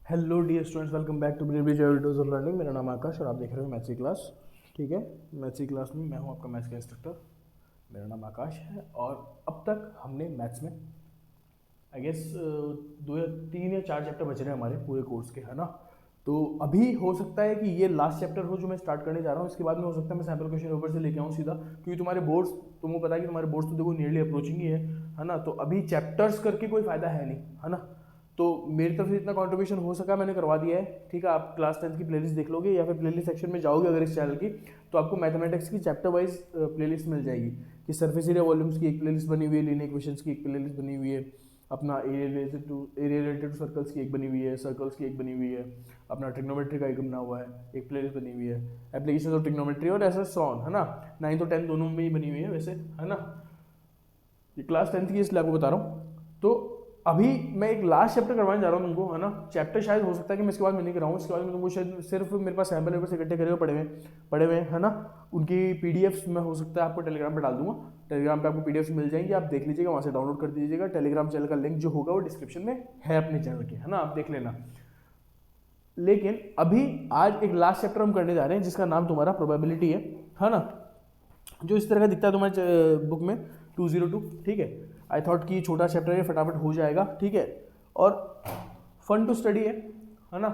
Hello dear students, welcome back to brilliant videos of learning. मेरा नाम आकाश और आप देख रहे हो मैथ्स की क्लास। ठीक है, मैथ्स की क्लास में मैं हूं आपका मैथ्स का इंस्ट्रक्टर। मेरा नाम आकाश है और अब तक हमने मैथ्स में आई गेस 2 या 3 या 4 चैप्टर बच रहे हैं हमारे पूरे कोर्स के, है ना। तो अभी हो सकता है कि ये लास्ट चैप्टर हो जो मैं स्टार्ट करने जा रहा हूँ। इसके बाद में हो सकता है मैं सैम्पल क्वेश्चन ऊपर से लेके आऊँ सीधा, क्योंकि तुम्हारे बोर्ड्स, तुमको पता है कि तुम्हारे बोर्ड्स तो देखो नियरली अप्रोचिंग ही है ना। तो अभी चैप्टर्स करके कोई फायदा है नहीं, है ना। तो मेरी तरफ से इतना कंट्रीब्यूशन हो सका मैंने करवा दिया है। ठीक है, आप क्लास 10th की प्लेलिस्ट देख लोगे या फिर प्लेलिस्ट सेक्शन में जाओगे अगर इस चैनल की, तो आपको मैथमेटिक्स की चैप्टर वाइज प्लेलिस्ट मिल जाएगी कि सरफेस एरिया वॉल्यूम्स की एक प्लेलिस्ट बनी हुई है, लीनियर इक्वेशंस की एक प्लेलिस्ट बनी हुई है, अपना एरिया रिलेटेड टू सर्कल्स की एक बनी हुई है, सर्कल्स की एक बनी हुई है, अपना ट्रिग्नोमेट्री का एक बना हुआ है, एक प्लेलिस्ट बनी हुई है, एप्लीकेशन ऑफ ट्रिग्नोमेट्री और ऐसा सॉन, है ना। 9th और 10th दोनों में ही बनी हुई है वैसे, है ना। ये क्लास 10th की इसलिए आपको बता रहा हूँ। तो अभी मैं एक लास्ट चैप्टर करवाने जा रहा हूँ तुमको, है ना। चैप्टर शायद हो सकता है कि मैं इसके बाद में नहीं कराऊँ, इसके बाद में तुमको शायद सिर्फ मेरे पास सैम्पल पेपर इकट्ठे करे हुए पड़े हुए, है ना। उनकी पीडीएफ्स मैं हो सकता है आपको टेलीग्राम पे डाल दूंगा। टेलीग्राम पे आपको पीडीएफ्स मिल जाएंगी, आप देख लीजिएगा, वहाँ से डाउनलोड कर दीजिएगा। टेलीग्राम चैनल का लिंक जो होगा वो डिस्क्रिप्शन में है अपने चैनल के, है ना, आप देख लेना। लेकिन अभी आज एक लास्ट चैप्टर हम करने जा रहे हैं जिसका नाम तुम्हारा प्रोबेबिलिटी है ना। जो इस तरह का दिखता है तुम्हारे बुक में 202। ठीक है, आई थॉट कि छोटा चैप्टर है, फटाफट हो जाएगा। ठीक है, और फन टू स्टडी है ना।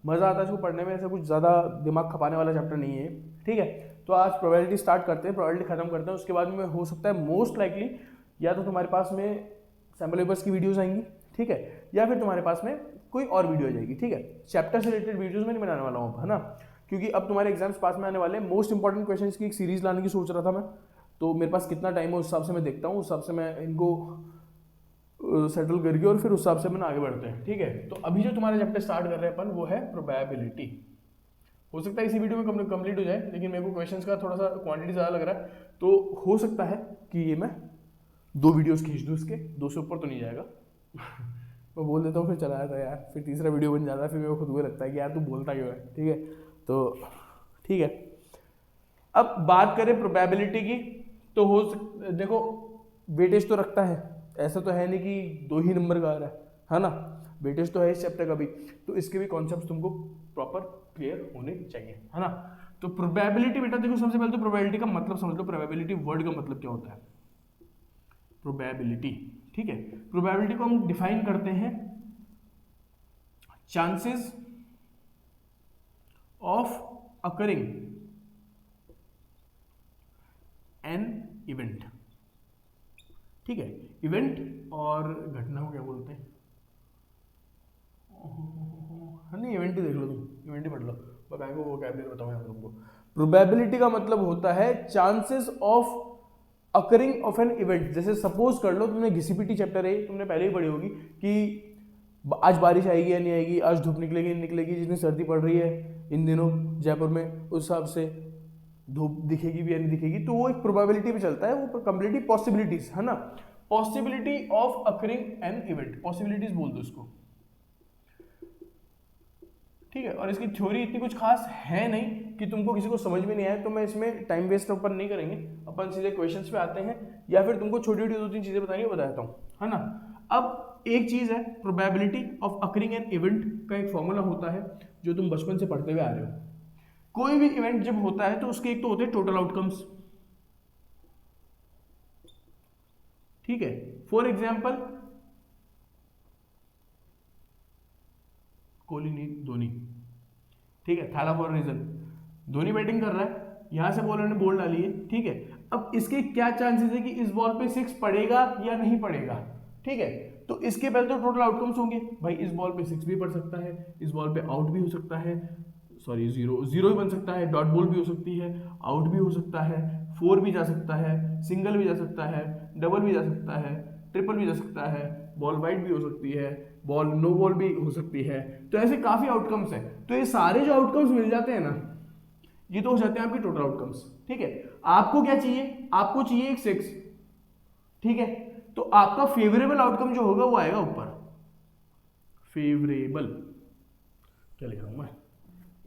मज़ा आता है इसको पढ़ने में, ऐसा कुछ ज़्यादा दिमाग खपाने वाला चैप्टर नहीं है। ठीक है, तो आज प्रोबेबिलिटी स्टार्ट करते हैं, प्रोबेबिलिटी खत्म करते हैं। उसके बाद में हो सकता है मोस्ट लाइकली या तो तुम्हारे पास में सैम्पल पेपर्स की वीडियोस आएंगी, ठीक है, या फिर तुम्हारे पास में कोई और वीडियो आ जाएगी। ठीक है, चैप्टर से रिलेटेड वीडियोस में नहीं बनाने वाला हूँ, है ना, क्योंकि अब तुम्हारे एग्जाम्स पास में आने वाले हैं। मोस्ट इंपॉर्टेंट क्वेश्चंस की एक सीरीज लाने की सोच रहा था मैं, तो मेरे पास कितना टाइम है उस हिसाब से मैं देखता हूँ, उस हिसाब से मैं इनको सेटल करके और फिर उस हिसाब से मैंने आगे बढ़ते हैं। ठीक है, तो अभी जो तुम्हारा चैप्टर स्टार्ट कर रहे हैं अपन वो है प्रोबेबिलिटी। हो सकता है इसी वीडियो में कंप्लीट हो जाए, लेकिन मेरे को क्वेश्चंस का थोड़ा सा क्वांटिटी ज़्यादा लग रहा है, तो हो सकता है कि ये मैं 2 वीडियोस खींच दूँ इसके, 2 से ऊपर तो नहीं जाएगा। मैं बोल देता हूँ फिर चला जाता है यार, फिर तीसरा वीडियो बन जाता है, फिर मेरे को खुद को लगता है कि यार तू बोलता क्यों है। ठीक है, तो ठीक है, अब बात करें प्रोबेबिलिटी की, तो देखो वेटेज तो रखता है, ऐसा तो है नहीं कि 2 ही नंबर का आ रहा है ना। वेटेज तो है इस चैप्टर का भी, तो इसके भी कॉन्सेप्ट तुमको प्रॉपर क्लियर होने चाहिए, है ना। तो प्रोबेबिलिटी बेटा देखो, सबसे पहले तो प्रोबेबिलिटी का मतलब समझ लो। प्रोबेबिलिटी वर्ड का मतलब क्या होता है, प्रोबेबिलिटी। ठीक है, प्रोबेबिलिटी को हम डिफाइन करते हैं chances of occurring an event. ठीक है, इवेंट और घटना को क्या बोलते हैं, हाँ नहीं इवेंट ही देख लो, तुम इवेंट ही पढ़ लो, बताएंगे वो कैबिनेट बताऊंगा हम तुमको। प्रोबेबिलिटी का मतलब होता है chances of occurring of an event. जैसे सपोज कर लो, तुमने घिसी-पिटी चैप्टर है, तुमने पहले ही पढ़ी होगी कि आज बारिश आएगी या नहीं आएगी, आज धूप निकलेगी नहीं निकलेगी, जितनी सर्दी पड़ रही है इन दिनों जयपुर में, उस हिसाब से धूप दिखेगी भी या नहीं दिखेगी, तो वो एक प्रोबेबिलिटी पे चलता है, वो कंप्लीटली पॉसिबिलिटीज, है ना। Possibility of occurring an event, possibilities बोल दो इसको। ठीक है, और इसकी थ्योरी इतनी कुछ खास है नहीं कि तुमको किसी को समझ में नहीं आए, तो मैं इसमें टाइम वेस्ट अपन नहीं करेंगे, अपन सीधे क्वेश्चंस पे आते हैं, या फिर तुमको छोटी छोटी 2-3 चीजें बताएंगे, बता देता हूँ, है ना। अब एक चीज है, probability of occurring an event का एक फॉर्मूला होता है जो तुम बचपन से पढ़ते हुए आ रहे हो। कोई भी इवेंट जब होता है तो उसके एक तो होते हैं टोटल आउटकम्स। ठीक है, फॉर एग्जाम्पल कोहली नहीं धोनी। ठीक है, थाला फॉर रीजन, धोनी बैटिंग कर रहा है, यहां से बॉलर ने बॉल डाली है। ठीक है, अब इसके क्या चांसेस है कि इस बॉल पे 6 पड़ेगा या नहीं पड़ेगा। ठीक है, तो इसके पहले तो टोटल आउटकम्स होंगे भाई, इस बॉल पे 6 भी पड़ सकता है, इस बॉल पे आउट भी हो सकता है, सॉरी जीरो भी बन सकता है, डॉट बॉल भी हो सकती है, आउट भी हो सकता है, 4 भी जा सकता है, सिंगल भी जा सकता है, डबल भी जा सकता है, ट्रिपल भी जा सकता है, बॉल वाइड भी हो सकती है, बॉल नो बॉल भी हो सकती है। तो ऐसे काफी आउटकम्स हैं, तो ये सारे जो आउटकम्स मिल जाते हैं ना, ये तो हो जाते हैं आपके टोटल आउटकम्स। ठीक है, आपको क्या चाहिए, आपको चाहिए एक 6। ठीक है, तो आपका फेवरेबल आउटकम जो होगा वो आएगा ऊपर, फेवरेबल। क्या लिख रहा हूं मैं,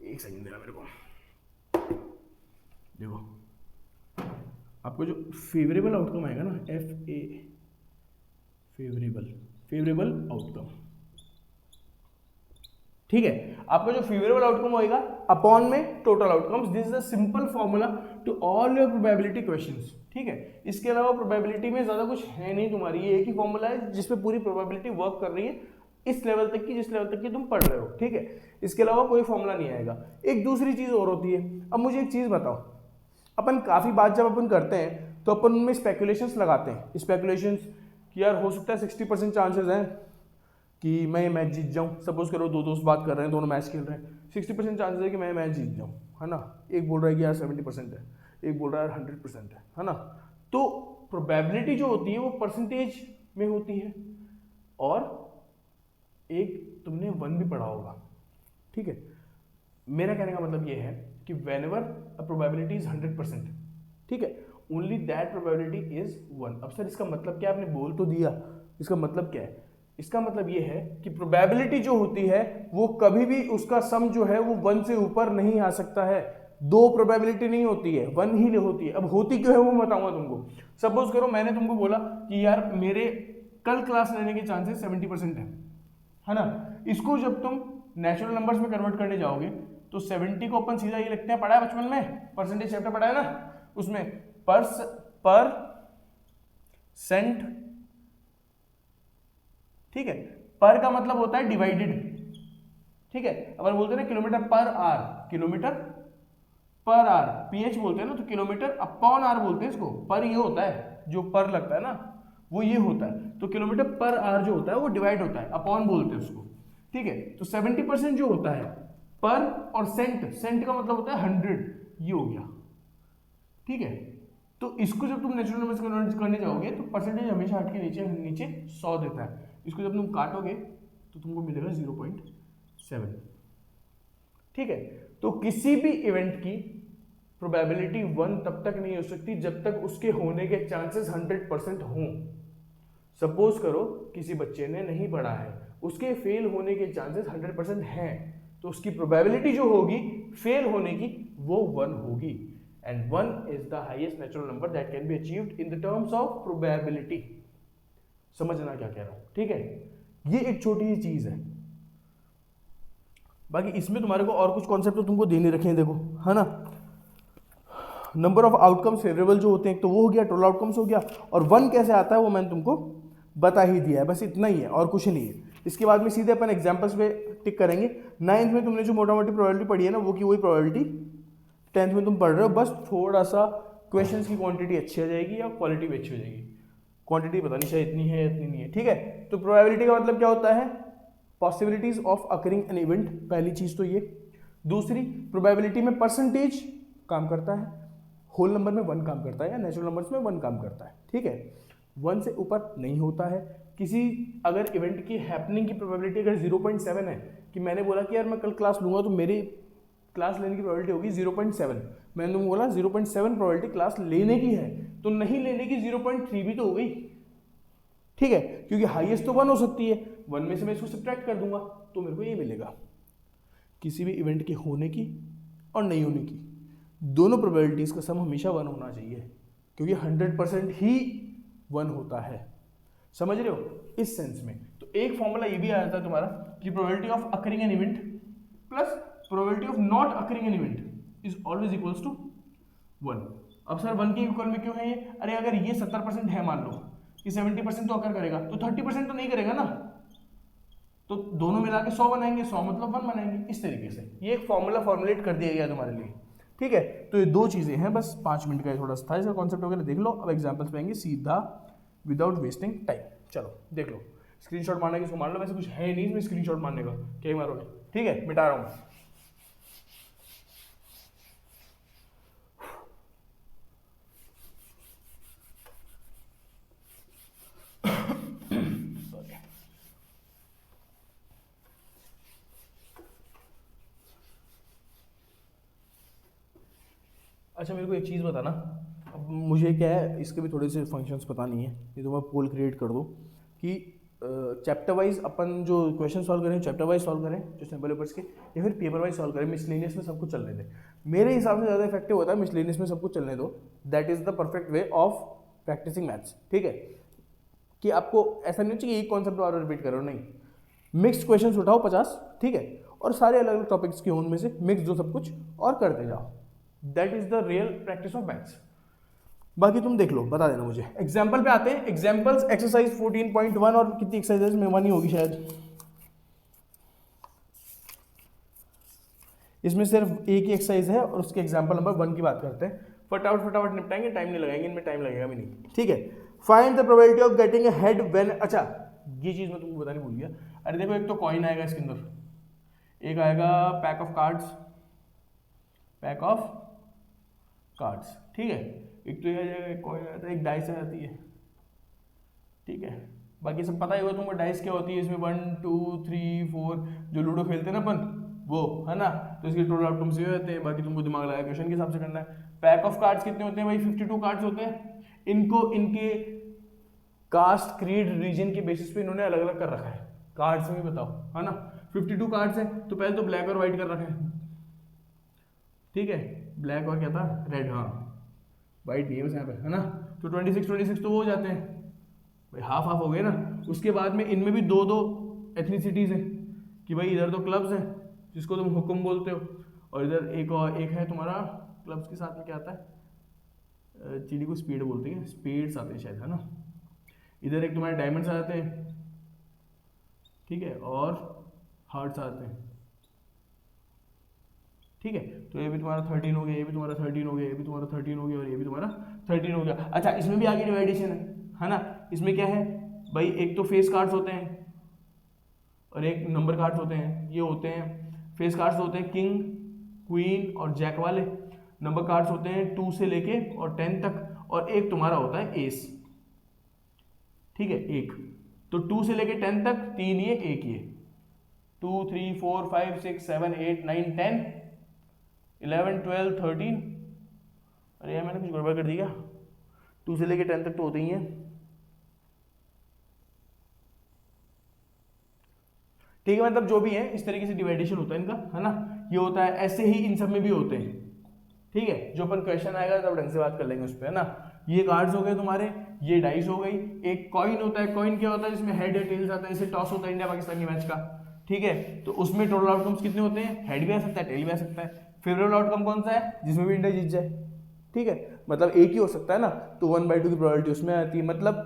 एक सेकंड देना मेरे को। देखो आपको जो फेवरेबल आउटकम आएगा ना, FA, फेवरेबल आउटकम, ठीक है, आपका जो फेवरेबल आउटकम होएगा अपॉन में total outcomes. This is a simple formula to all your probability questions. ठीक है, इसके अलावा प्रोबेबिलिटी में ज्यादा कुछ है नहीं तुम्हारी, ये एक ही फॉर्मूला है जिसपे पूरी प्रोबेबिलिटी वर्क कर रही है इस लेवल तक की, जिस लेवल तक की तुम पढ़ रहे हो। ठीक है, इसके अलावा कोई फॉर्मूला नहीं आएगा। एक दूसरी चीज और होती है, अब मुझे एक चीज बताओ, अपन काफी बात जब अपन करते हैं तो अपन उनमें स्पेकुलेशंस लगाते हैं, स्पेकुलेशंस कि यार हो सकता है 60% चांसेस हैं कि मैं ये मैच जीत जाऊं। सपोज करो दो दोस्त बात कर रहे हैं, दोनों मैच खेल रहे हैं, 60% चांसेस है कि मैं मैच जीत जाऊं, है ना। एक बोल रहा है कि यार 70% है, एक बोल रहा है 100% है ना। तो प्रोबेबिलिटी जो होती है वो परसेंटेज में होती है, और एक तुमने 1 भी पढ़ा होगा। ठीक है, मेरा कहने का मतलब ये है कि whenever a probability is 100%, ठीक है, only that probability is 1। अब सर इसका मतलब क्या, आपने बोल तो दिया, इसका मतलब क्या है? इसका मतलब ये है कि प्रोबेबिलिटी जो होती है वो कभी भी उसका सम जो है वो 1 से ऊपर नहीं आ सकता है। दो प्रोबेबिलिटी नहीं होती है, 1 ही होती है। अब होती क्यों है वो बताऊंगा तुमको। सपोज करो मैंने तुमको बोला कि यार मेरे कल क्लास लेने के चांसेस 70% है ना। इसको जब तुम नेचुरल नंबर्स में कन्वर्ट करने जाओगे तो 70 को अपन सीधा ये लिखते हैं, पढ़ा है बचपन में, परसेंटेज चैप्टर पढ़ा है ना, उसमें पर सेंट। ठीक है, पर का मतलब होता है डिवाइडेड। ठीक है, अपन बोलते हैं ना किलोमीटर पर आर, किलोमीटर पर आर, पीएच बोलते हैं ना, तो किलोमीटर अपॉन आर बोलते हैं इसको। पर ये होता है, जो पर लगता है ना वो ये होता है, तो किलोमीटर पर आर जो होता है वो डिवाइड होता है, अपॉन बोलते हैं उसको। ठीक है, तो 70% जो होता है पर, और सेंट, सेंट का मतलब होता है 100, ये हो गया। ठीक है, तो इसको जब तुम नेचुरल नंबर से कन्वर्ट करने जाओगे तो परसेंटेज हमेशा हट के नीचे नीचे 100 देता है। इसको जब तुम काटोगे तो तुमको मिलेगा 0.7। ठीक है, तो किसी भी इवेंट की प्रोबेबिलिटी 1 तब तक नहीं हो सकती जब तक उसके होने के चांसेस 100% हों। सपोज करो किसी बच्चे ने नहीं पढ़ा है, उसके फेल होने के चांसेस 100% हैं, तो उसकी प्रोबेबिलिटी जो होगी फेल होने की वो 1 होगी। And 1 is the highest natural number that can be achieved in the terms of probability. समझना क्या कह रहा हूं। ठीक है, ये एक छोटी सी चीज है। बाकी इसमें तुम्हारे को और कुछ कॉन्सेप्ट तो तुमको देने रखे हैं, देखो, है ना। नंबर ऑफ आउटकम्स फेवरेबल जो होते हैं तो वो हो गया, टोटल आउटकम्स हो गया, और 1 कैसे आता है वो मैंने तुमको बता ही दिया है, बस इतना ही है और कुछ नहीं है। इसके बाद में सीधे अपन एग्जांपल्स पे टिक करेंगे। 9th में तुमने जो मोटा मोटी प्रोबेबिलिटी पढ़ी है ना वो की वही प्रोबेबिलिटी 10th में तुम पढ़ रहे हो, बस थोड़ा सा क्वेश्चंस की क्वांटिटी अच्छी आ जाएगी या क्वालिटी भी अच्छी हो जाएगी। क्वांटिटी पता नहीं शायद इतनी है इतनी नहीं है। ठीक है, तो प्रोबेबिलिटी का मतलब क्या होता है, possibilities of occurring an event, पहली चीज तो ये। दूसरी, प्रोबेबिलिटी में परसेंटेज काम करता है, होल नंबर में 1 काम करता है, या नेचुरल नंबर्स में 1 काम करता है। ठीक है, 1 से ऊपर नहीं होता है। किसी अगर इवेंट की हैपनिंग की प्रोबेबिलिटी अगर 0.7 है, कि मैंने बोला कि यार मैं कल क्लास लूंगा तो मेरी क्लास लेने की प्रोबेबिलिटी होगी 0.7, मैंने तुमको बोला 0.7 प्रोबेबिलिटी क्लास लेने की है, तो नहीं लेने की 0.3 भी तो हो गई। ठीक है, क्योंकि हाईएस्ट तो 1 हो सकती है, 1 में से मैं इसको सब्ट्रैक्ट कर दूंगा तो मेरे को ये मिलेगा। किसी भी इवेंट के होने की और नहीं होने की दोनों प्रोबेबिलिटीज का सम हमेशा 1 होना चाहिए, क्योंकि 100% ही 1 होता है। समझ रहे हो इस सेंस में। तो एक फॉर्मूला ये भी आ जाता है तुम्हारा कि probability of occurring an event plus probability of not occurring an event is always equals to 1। अब सर 1 के इक्वल में क्यों है ये? अरे अगर ये 70% है, मान लो कि 70% तो अकर करेगा, तो 30% तो नहीं करेगा ना, तो दोनों मिला के 100 बनाएंगे, 100 मतलब 1 बनाएंगे। इस तरीके से ये एक फॉर्मूला फॉर्मुलेट कर दिया गया तुम्हारे लिए। ठीक है, तो ये दो चीजें हैं, बस 5 मिनट का थोड़ा सा था, इसका कॉन्सेप्ट वगैरह देख लो। अब एग्जांपल्स पे आएंगे सीधा विदाउट वेस्टिंग टाइम। चलो देख लो, स्क्रीनशॉट मारना किसको मार लो, वैसे कुछ है नहीं इसमें स्क्रीनशॉट मारने का, क्या ही मारोगे। ठीक है, मिटा रहा हूं। अच्छा मेरे को एक चीज़ बताना, अब मुझे क्या है इसके भी थोड़े से फंक्शंस पता नहीं है, ये तो मैं पोल क्रिएट कर दूँ कि चैप्टर वाइज अपन जो क्वेश्चन सॉल्व करें चैप्टर वाइज सॉल्व करें जो सिंपल पेपर्स के, या फिर पेपर वाइज सॉल्व करें, मिसलेनियस में सब कुछ चलने दें। मेरे हिसाब से ज़्यादा इफेक्टिव होता है मिसलेनियस में सब कुछ चलने दो, that is the perfect way of practising maths. ठीक है, कि आपको ऐसा नहीं चाहिए एक कॉन्सेप्ट बार रिपीट करो, नहीं, मिक्स्ड क्वेश्चंस उठाओ 50, ठीक है, और सारे अलग अलग टॉपिक्स के उनमें से मिक्स दो सब कुछ और करते जाओ। That is the real practice of maths. बाकी तुम देख लो, बता देना मुझे। एग्जाम्पल पे आते हैं। एग्जाम्पल्स एक्सरसाइज 14.1 और कितनी एक्सरसाइजेस में 1 ही होगी शायद, इसमें सिर्फ एक ही एक्सरसाइज है और उसके एग्जाम्पल नंबर 1 की बात करते हैं। फटाफट निपटाएंगे, टाइम नहीं लगाएंगे, इनमें टाइम लगेगा भी नहीं, ठीक है। Find the probability of getting a head when, अच्छा ये चीज मैं तुमको बताने भूल गया। अरे देखो, एक तो कॉइन आएगा इसके अंदर, एक आएगा पैक ऑफ कार्ड्स, ठीक है, एक तो ये आ जाएगा, एक कॉइन आता है, एक डाइस आ जाती है, ठीक है। बाकी सब पता ही होगा तुमको डाइस क्या होती है। इसमें 1 2 3 4 जो लूडो खेलते हैं ना अपन, वो है ना, तो इसके टोटल आउटकम्स ये होते हैं। बाकी तुमको दिमाग लगा क्वेश्चन के हिसाब से करना है। पैक ऑफ कार्ड्स कितने होते हैं भाई? 52 कार्ड्स होते हैं। इनको इनके कास्ट, क्रीड, रीजन के बेसिस पे इन्होंने अलग अलग कर रखा है। कार्ड्स में बताओ, है ना, 52 कार्ड्स है, तो पहले तो ब्लैक और व्हाइट कर रखा है, ठीक है, ब्लैक और क्या था, रेड, हाँ, व्हाइट नहीं है बस यहाँ पे, है ना। तो 26 तो वो हो जाते हैं भाई, हाफ हाफ हो गए ना। उसके बाद में इनमें भी दो दो एथनिसिटीज हैं कि भाई इधर तो क्लब्स हैं जिसको तुम हुक्म बोलते हो, और इधर एक है तुम्हारा क्लब्स के साथ में क्या आता है, चिड़ी को स्पीड बोलते हैं, स्पीड्स आते हैं शायद, है ना। इधर एक तुम्हारे डायमंड्स आते हैं, ठीक है, और हार्ट्स आते हैं, ठीक है। तो ये भी तुम्हारा 13 हो गया, ये भी तुम्हारा 13 हो गया, ये भी तुम्हारा 13 हो गया, और ये भी तुम्हारा 13 हो गया। अच्छा, इसमें भी आगे डिवाइडेशन है ना। इसमें क्या है भाई, एक तो फेस कार्ड्स होते हैं और एक नंबर कार्ड्स होते हैं। ये होते हैं फेस कार्ड्स होते हैं किंग, क्वीन और जैक वाले। नंबर कार्ड्स होते हैं 2 से लेके और 10 तक, और एक तुम्हारा होता है एस, ठीक है, एक। तो 2 से लेके 10 तक 3 ये, एक ये, 2 3 4 5 6 7 8 9 10 11 12 13। अरे यार मैंने कुछ गड़बड़ कर दिया, 2 से लेके 10 तक तो होते ही हैं, ठीक है। मतलब जो भी है इस तरीके से डिवाइडेशन होता है इनका, है ना। ये होता है, ऐसे ही इन सब में भी होते हैं, ठीक है। जो अपन क्वेश्चन आएगा तब ढंग से बात कर लेंगे उस पर, है ना। ये कार्ड्स हो गए तुम्हारे, ये डाइस हो गई। एक कॉइन होता है, कॉइन क्या होता है, जिसमें हेड या टेल्स आता है, जैसे टॉस होता है इंडिया पाकिस्तान के मैच का, ठीक है। तो उसमें टोटल आउटकम्स कितने होते हैं? हेड भी आ सकता है, टेल भी आ सकता है। फेवरेबल आउटकम कौन सा है? जिसमें भी इंडिया जीत जाए, ठीक है। मतलब एक ही हो सकता है ना, तो 1/2 की प्रोबेबिलिटी उसमें आती है। मतलब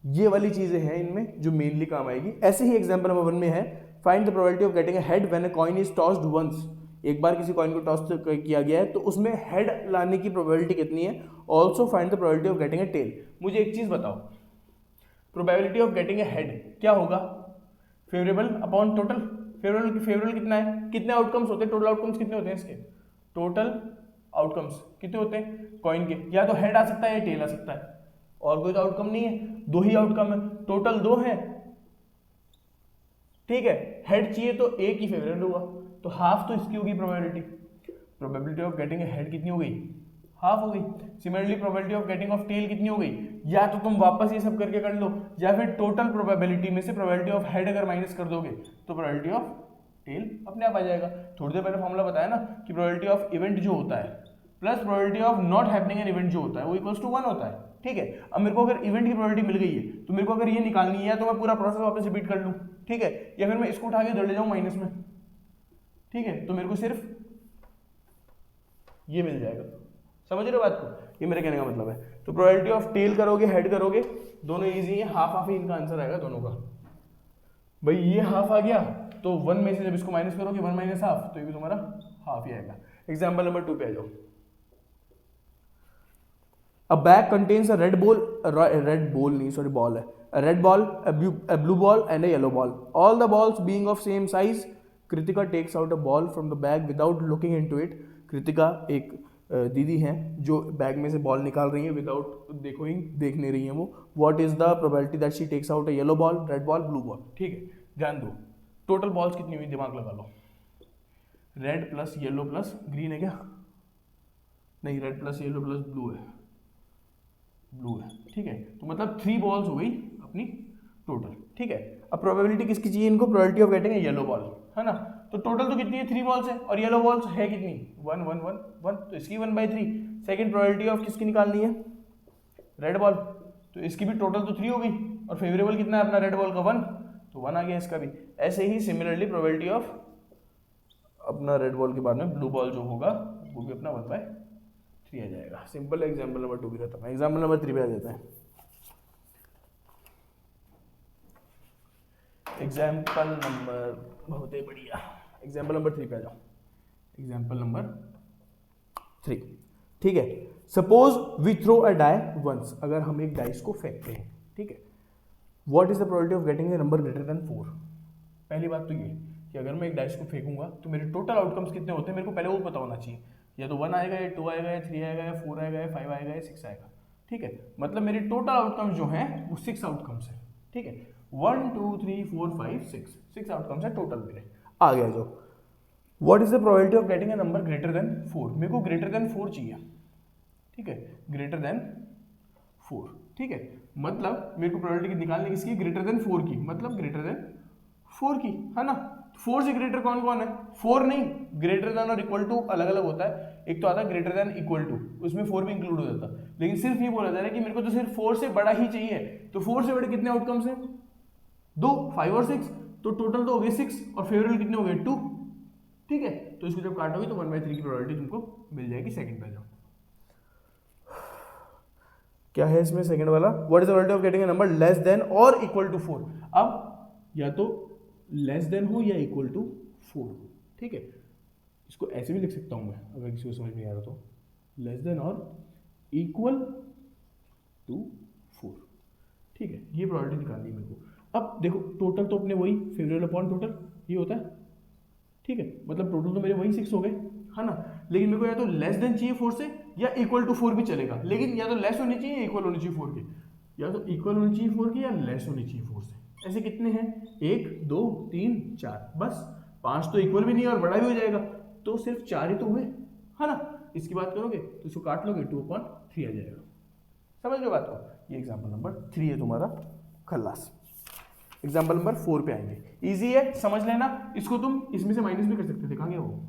ये वाली चीजें हैं इनमें जो मेनली काम आएगी। ऐसे ही एग्जाम्पल नंबर 1 में है, find the probability of getting a head when a coin is tossed once. एक बार किसी कॉइन को टॉस किया गया है तो उसमें हेड लाने की प्रोबेबिलिटी कितनी है। Also find the probability of getting a tail. मुझे एक चीज बताओ, probability of getting a head क्या होगा? Favourable upon total. फेवरेबल कितना है? कितने आउटकम्स होते हैं? टोटल आउटकम्स कितने होते हैं इसके? टोटल आउटकम्स कितने होते हैं कॉइन के? या तो हेड आ सकता है या टेल आ सकता है, और कोई तो आउटकम नहीं है, 2 ही आउटकम है, टोटल 2 है, ठीक है। हेड चाहिए तो एक ही फेवरेबल होगा, तो हाफ तो इसकी होगी probability. Probability of getting a head कितनी हो गई? हाफ हो गई। Similarly probability of getting of tail कितनी हो गई? या तो तुम वापस ये सब करके कर लो, या फिर टोटल प्रोबेबिलिटी में से प्रोबेबिलिटी ऑफ हेड अगर माइनस कर दोगे तो प्रोबेबिलिटी ऑफ टेल अपने आप आ जाएगा। थोड़ी देर पहले फॉर्मूला बताया ना कि प्रोबेबिलिटी ऑफ इवेंट जो होता है plus probability of not happening an event जो होता है वो इक्वल्स टू 1 होता है, ठीक है। अब मेरे को अगर इवेंट की प्रोबेबिलिटी मिल गई है तो मेरे को अगर ये निकालनी है तो मैं पूरा प्रोसेस वापस रिपीट कर लूँ, ठीक है, या फिर मैं इसको उठा के इधर ले जाऊँ माइनस में, ठीक है। तो मेरे को सिर्फ ये मिल जाएगा। समझ रहे हो बात को? ये मेरे कहने का मतलब है। तो प्रोबेबिलिटी ऑफ टेल करोगे, हेड करोगे, दोनों इजी है, हाफ हाफ ही इनका आंसर आएगा दोनों का। भाई ये हाफ आ गया तो 1 में से जब इसको माइनस करोगे 1 माइनस हाफ, तो ये भी तुम्हारा हाफ ही आएगा। एग्जाम्पल नंबर 2 पे आ जाओ। A bag contains a red ball है, a red ball, a blue ball and a yellow ball. All the balls being of same size, Kritika takes out a ball from the bag without looking into it. Kritika एक दीदी हैं जो bag में से ball निकाल रही है without देख नहीं रही हैं वो। What is the probability that she takes out a yellow ball, red ball, blue ball, ठीक है। ध्यान दो, टोटल बॉल्स कितनी हुई दिमाग लगा लो। Red plus yellow plus green है क्या? नहीं, red plus yellow plus blue है, ठीक है। तो मतलब 3 बॉल्स हो गई अपनी टोटल, ठीक है। अब प्रोबेबिलिटी किसकी चाहिए इनको? Probability of getting yellow ball, है ना। तो टोटल तो कितनी है? 3 बॉल्स है, और येलो बॉल्स है कितनी? 1 1 1 1, तो इसकी 1/3। सेकंड प्रोबेबिलिटी ऑफ किसकी निकालनी है? रेड बॉल, तो इसकी भी टोटल तो 3 हो गई, और फेवरेबल कितना है अपना रेड बॉल का? 1, तो 1 आ गया इसका भी। ऐसे ही सिमिलरली प्रोबेबिलिटी ऑफ अपना रेड बॉल के बाद में ब्लू बॉल जो होगा वो भी अपना 1/3 आ जाएगा। सिंपल एग्जाम्पल नंबर 2 भी खत्म है। एग्जाम्पल नंबर 3 पे आ जाता है। एग्जाम्पल नंबर बहुत ही बढ़िया, एग्जाम्पल नंबर 3 पे आ जाओ। एग्जाम्पल नंबर 3, ठीक है। Suppose we throw a die once, अगर हम एक डाइस को फेंकते हैं, ठीक है। What is the probability of getting a number greater than 4? पहली बात तो ये कि अगर मैं एक डाइस को फेंकूंगा तो मेरे टोटल आउटकम्स कितने होते हैं मेरे को पहले वो पता होना चाहिए। या तो 1 आएगा, या 2 आएगा, या 3 आएगा, या 4 आएगा, या 5 आएगा, या 6 आएगा, ठीक है। मतलब मेरे टोटल आउटकम्स जो हैं वो 6 आउटकम्स हैं, ठीक है। 1 2 3 4 5 6 आउटकम्स है टोटल मेरे। आ गया जो what is the probability of getting a number greater than 4? मेरे को ग्रेटर देन 4 चाहिए, ठीक है, ग्रेटर देन 4, ठीक है। मतलब मेरे को प्रोबेबिलिटी निकालने किसकी? ग्रेटर देन 4 की, मतलब ग्रेटर देन 4 की, है ना। 4 से ग्रेटर कौन कौन है? 4 नहीं, ग्रेटर देन और इक्वल टू अलग अलग होता है। एक तो आता है ग्रेटर देन इक्वल टू, उसमें 4 भी इंक्लूड हो जाता है, लेकिन सिर्फ ये बोला जा रहा है कि मेरे को तो सिर्फ 4 से बड़ा ही चाहिए। तो 4 से बड़े कितने आउटकम्स हैं? 2, 5 और 6, तो टोटल तो हो गए 6 और फेवरेबल कितने हो गए? 2, ठीक है। तो इसको जब काटोगे तो 1/3 की प्रोबेबिलिटी तुमको मिल जाएगी। सेकंड पे जाओ, क्या है इसमें सेकंड वाला? What is the probability of getting a number less than और इक्वल टू 4? अब या तो लेस देन हो या इक्वल टू 4, ठीक है। इसको ऐसे भी लिख सकता हूं मैं, अगर किसी को समझ नहीं आ रहा तो, लेस देन और इक्वल टू 4, ठीक है। ये प्रोबेबिलिटी निकालनी है मेरे को। अब देखो टोटल तो अपने वही फेवरेबल अपॉन टोटल ये होता है, ठीक है। मतलब टोटल तो मेरे वही 6 हो गए, है ना। लेकिन मेरे को या तो लेस देन चाहिए 4 से, या इक्वल टू 4 भी चलेगा, लेकिन या तो लेस होनी चाहिए, इक्वल होनी चाहिए 4 के, या तो इक्वल होनी चाहिए 4 की, या लेस होनी चाहिए 4 से। ऐसे कितने हैं? 1 2 3 4, बस 5 तो इक्वल भी नहीं है और बड़ा भी हो जाएगा, तो सिर्फ 4 ही तो हुए, है ना। इसकी बात करोगे तो इसको काट लोगे, 2/3 आ जाएगा। समझ लो बात को। ये एग्जाम्पल नंबर 3 है तुम्हारा खल्लास। एग्जाम्पल नंबर 4 पे आएंगे। इजी है, समझ लेना। इसको तुम इसमें से माइनस भी कर सकते थे, कहाँ गया वो?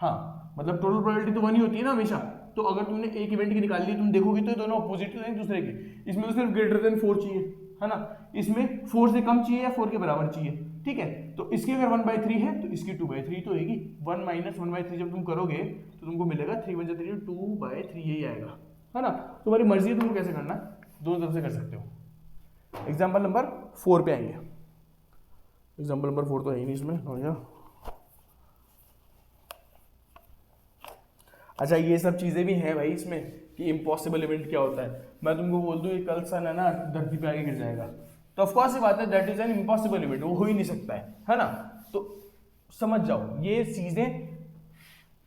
हाँ, मतलब टोटल प्रोबेबिलिटी तो 1 ही होती है ना हमेशा। तो अगर तुमने एक इवेंट की निकाल ली, तुम देखोगे तो दोनों अपोजिट हैं एक दूसरे के। इसमें तो सिर्फ ग्रेटर देन 4 चाहिए, है ना। इसमें 4 से कम चाहिए या 4 के बराबर चाहिए, ठीक है। तो इसकी अगर 1/3 है तो इसकी 2/3 तो होगी। 1 माइनस 1/3 जब तुम करोगे तो तुमको मिलेगा 3 1 3 2/3 यही आएगा, है ना। तुम्हारी मर्जी है तुमको कैसे करना, दोनों तरफ से कर सकते हो। एग्जाम्पल नंबर 4 पे आएंगे। एग्जाम्पल नंबर 4 तो है ही नहीं इसमें, हो गया। अच्छा, ये सब चीजें भी हैं भाई इसमें कि इम्पॉसिबल इवेंट क्या होता है। मैं तुमको बोल दूं कि कल सन है ना धरती पे आके गिर जाएगा, तो ऑफ कोर्स ये बात है that is an impossible event, वो हो ही नहीं सकता है ना। तो समझ जाओ ये चीजें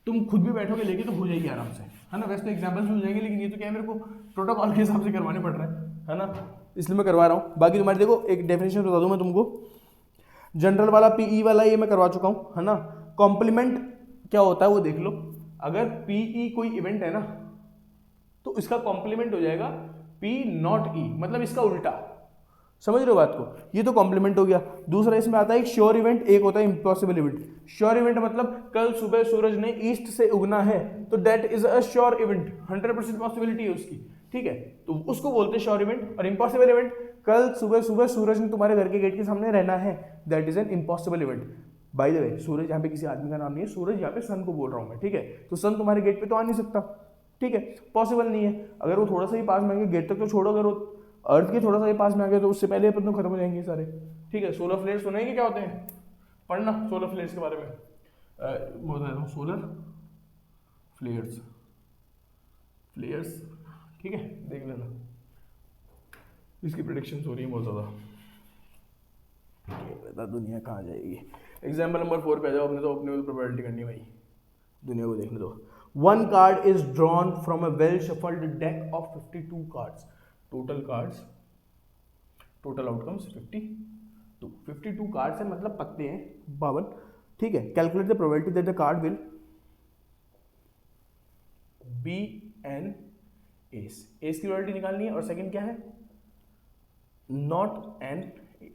तुम खुद भी बैठोगे लेके तो हो जाएगी आराम से, है ना। वैसे तो एग्जाम्पल्स मिल जाएंगे, लेकिन ये तो क्या है मेरे को प्रोटोकॉल के हिसाब से करवाने पड़ रहा है ना, इसलिए मैं करवा रहा हूँ। बाकी तुम्हारे देखो एक डेफिनेशन बता दूं मैं तुमको, जनरल वाला पीई वाला ये मैं करवा चुका हूँ, है ना। कॉम्प्लीमेंट क्या होता है वो देख लो। अगर पीई कोई इवेंट है ना तो इसका कॉम्प्लीमेंट हो जाएगा पी नॉट ई, मतलब इसका उल्टा। समझ रहे हो बात को? ये तो कॉम्प्लीमेंट हो गया। दूसरा इसमें आता है एक श्योर इवेंट, एक होता है इम्पॉसिबल इवेंट। श्योर इवेंट मतलब कल सुबह सूरज ने ईस्ट से उगना है तो that is a sure event, 100% possibility है उसकी, ठीक है। तो उसको बोलते हैं श्योर इवेंट। और इम्पॉसिबल इवेंट, कल सुबह सूरज ने तुम्हारे घर के गेट के सामने रहना है, that is an impossible event. By the way, Suraj यहाँ पे किसी आदमी का नाम नहीं है, सूरज यहाँ पे सन को बोल रहा हूँ मैं, ठीक है। तो सन तुम्हारे गेट पे तो आ नहीं सकता, ठीक है, पॉसिबल नहीं है। अगर वो थोड़ा सा ही पास में आएंगे, गेट तक तो छोड़ो, अगर वो अर्थ के थोड़ा सा ही पास में आ गए तो उससे पहले अपन तो खत्म हो जाएंगे सारे, ठीक है। सोलर फ्लेयर सुनेंगे क्या होते हैं, पढ़ना सोलर फ्लेयर्स के बारे में, मैं बता रहा हूँ सोलर फ्लेयर्स, ठीक है, देख लेना। इसकी प्रेडिक्शन हो रही है बहुत ज़्यादा, बता दुनिया कहाँ जाएगी। एग्जाम्पल नंबर 4 पे आ जाओ। अपने तो अपने प्रोबेबिलिटी करनी है भाई, दुनिया को देखने दो। 1 card is drawn from a well shuffled deck of 52 cards. Total outcomes 52 cards है, मतलब पत्ते हैं 52, ठीक है। Calculate the probability that the card will be an ace की प्रोबेबिलिटी निकालनी है। और सेकंड क्या है, नॉट एन,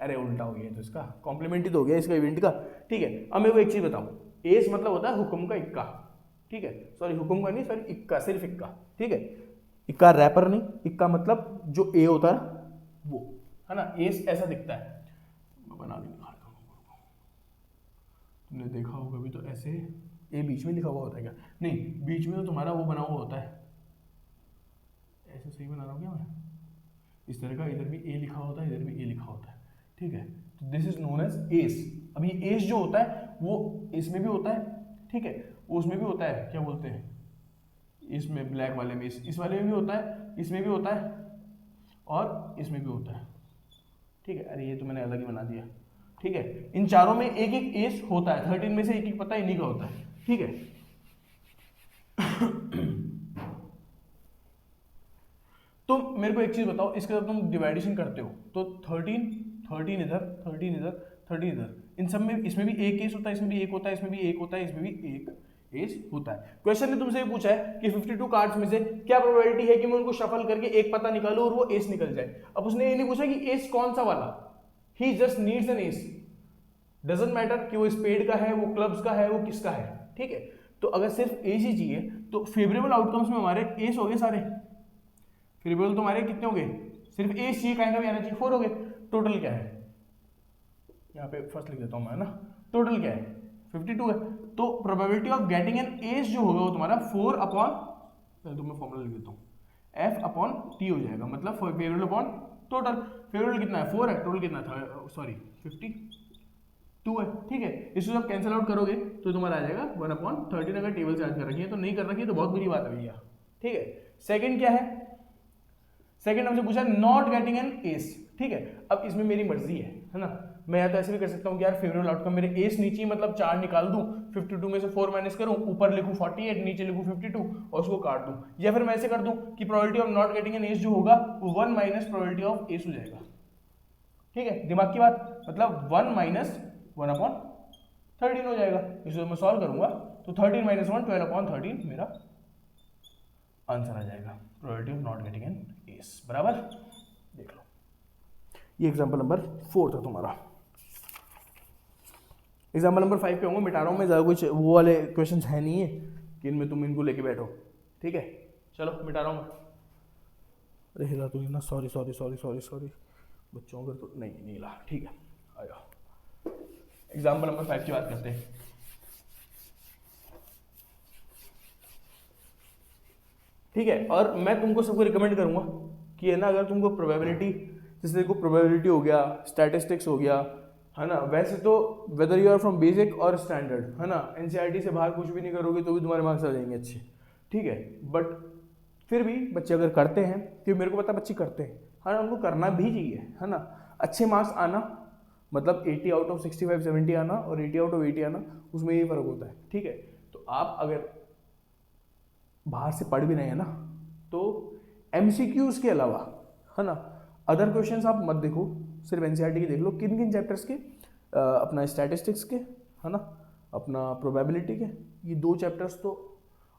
अरे उल्टा हो गया तो इसका कॉम्प्लीमेंट्री तो हो गया इसका इवेंट का, ठीक है। अब मेरे को एक चीज बताओ, एस मतलब होता है हुक्म का इक्का, ठीक है। सॉरी हुक्म का नहीं, सॉरी इक्का, सिर्फ इक्का, ठीक है। इक्का रैपर नहीं, इक्का मतलब जो ए होता है वो, है ना। एस ऐसा दिखता है, बना के दिखाता हूँ आपको। तुमने देखा होगा कभी तो ऐसे ए बीच में लिखा हुआ होता है क्या? नहीं, बीच में तो तुम्हारा वो बना हुआ होता है, ऐसे सही बना रहा हूँ क्या मैं? इस तरह का, इधर भी ए लिखा होता है, इधर भी ए लिखा होता है, ठीक है। तो this is known as ace. अब ये एस जो होता है वो इसमें भी होता है, ठीक है, उसमें भी होता है, क्या बोलते हैं इसमें, ब्लैक वाले में, इस वाले में भी होता है, इसमें भी होता है और इसमें भी होता है, ठीक है। अरे ये तो मैंने अलग ही बना दिया, ठीक है। इन चारों में एक एक एस होता है, 13 में से एक एक पता इन्हीं का होता है, ठीक है। तो मेरे को एक चीज बताओ, इसके साथ तुम डिवाइडेशन करते हो तो 13 इधर, 13 इधर, 13 इधर, इन सब में, इसमें भी एक एस होता है, इसमें भी एक होता है, इसमें भी एक होता है, इसमें भी एक एस होता है। क्वेश्चन ने तुमसे ये पूछा है कि 52 कार्ड्स में से क्या प्रोबेबिलिटी है कि मैं उनको शफल करके एक पता निकालूं और वो एस निकल जाए। अब उसने ये नहीं पूछा कि एस कौन सा वाला, he just needs an ace, doesn't matter कि वो स्पेड का है, वो क्लब्स का है, वो किसका है, ठीक है। तो अगर सिर्फ एस ही चाहिए तो फेवरेबल आउटकम्स में हमारे एस हो गए सारे, फेवरेबल तो हमारे कितने हो गए, सिर्फ एस चाहिए, कहीं का भी आना चाहिए, 4 हो गए। टोटल क्या है, यहाँ पे फर्स्ट लिख देता हूँ मैं ना, टोटल क्या है 52 है। तो probability of getting an S जो होगा वो तुम्हारा 4 अपॉन, तो मैं फॉर्मूला लिख देता हूँ, एफ अपॉन टी हो जाएगा, मतलब फेवरेबल अपॉन टोटल। फेवरेबल कितना है 4 है, टोटल कितना था, सॉरी 52 है, ठीक है। इसको जब कैंसिल आउट करोगे तो तुम्हारा आ जाएगा 1/13। अगर टेबल से याद कर रखी है तो, नहीं कर रखी है तो बहुत बुरी बात है भैया, ठीक है। सेकंड क्या है, सेकंड हमसे पूछा नॉट गेटिंग एन एस, ठीक है। अब इसमें मेरी मर्जी है ना, मैं या तो ऐसे भी कर सकता हूँ कि यार फेवरेबल आउटकम मेरे एस नीचे, मतलब 4 निकाल दूं, 52 में से 4 माइनस करूं, ऊपर लिखूं 48, नीचे लिखूं 52 और उसको काट दूं। या फिर मैं ऐसे कर दूं कि probability of not getting an S जो होगा वो 1 माइनस प्रोबेबिलिटी ऑफ एस हो जाएगा, ठीक है। दिमाग की बात, मतलब 1 माइनस 1/13 हो जाएगा। इसको मैं सॉल्व करूंगा तो 13 माइनस 1 12/13 मेरा आंसर आ जाएगा, probability of not getting an S बराबर। देख लो, ये एग्जांपल नंबर 4 था तुम्हारा। एग्जाम्पल नंबर 5 पे होंगे, मिटा रहा हूँ मैं, ज़्यादा कुछ वो वाले क्वेश्चंस है नहीं है कि इनमें तुम इनको लेके बैठो, ठीक है। चलो मिटा रहा हूँ मैं, अरे हिला तो ना, sorry sorry sorry sorry sorry, बच्चों का तो नहीं ला, ठीक है। आ जाओ, एग्जाम्पल नंबर 5 की बात करते हैं, ठीक है। और मैं तुमको सबको रिकमेंड करूंगा कि है ना, अगर तुमको प्रोबेबिलिटी, जैसे देखो प्रोबेबिलिटी हो गया, स्टैटिस्टिक्स हो गया, है ना, वैसे तो whether you are from basic और स्टैंडर्ड, है ना, एनसीईआरटी से बाहर कुछ भी नहीं करोगे तो भी तुम्हारे मार्क्स आ जाएंगे अच्छे, ठीक है। बट फिर भी बच्चे अगर करते हैं, क्योंकि मेरे को पता बच्चे करते हैं, है ना, उनको करना भी चाहिए, है ना। अच्छे मार्क्स आना मतलब 80 आउट ऑफ 65 70 आना और 80 आउट ऑफ 80 आना, उसमें ये फर्क होता है, ठीक है। तो आप अगर बाहर से पढ़ भी रहे हैं ना, तो एमसीक्यूज के अलावा, है ना, अदर क्वेश्चंस आप मत देखो, सिर्फ एनसीईआरटी की देख लो। किन किन चैप्टर्स के, अपना स्टैटिस्टिक्स के, है ना, अपना प्रोबेबिलिटी के, ये 2 चैप्टर्स तो,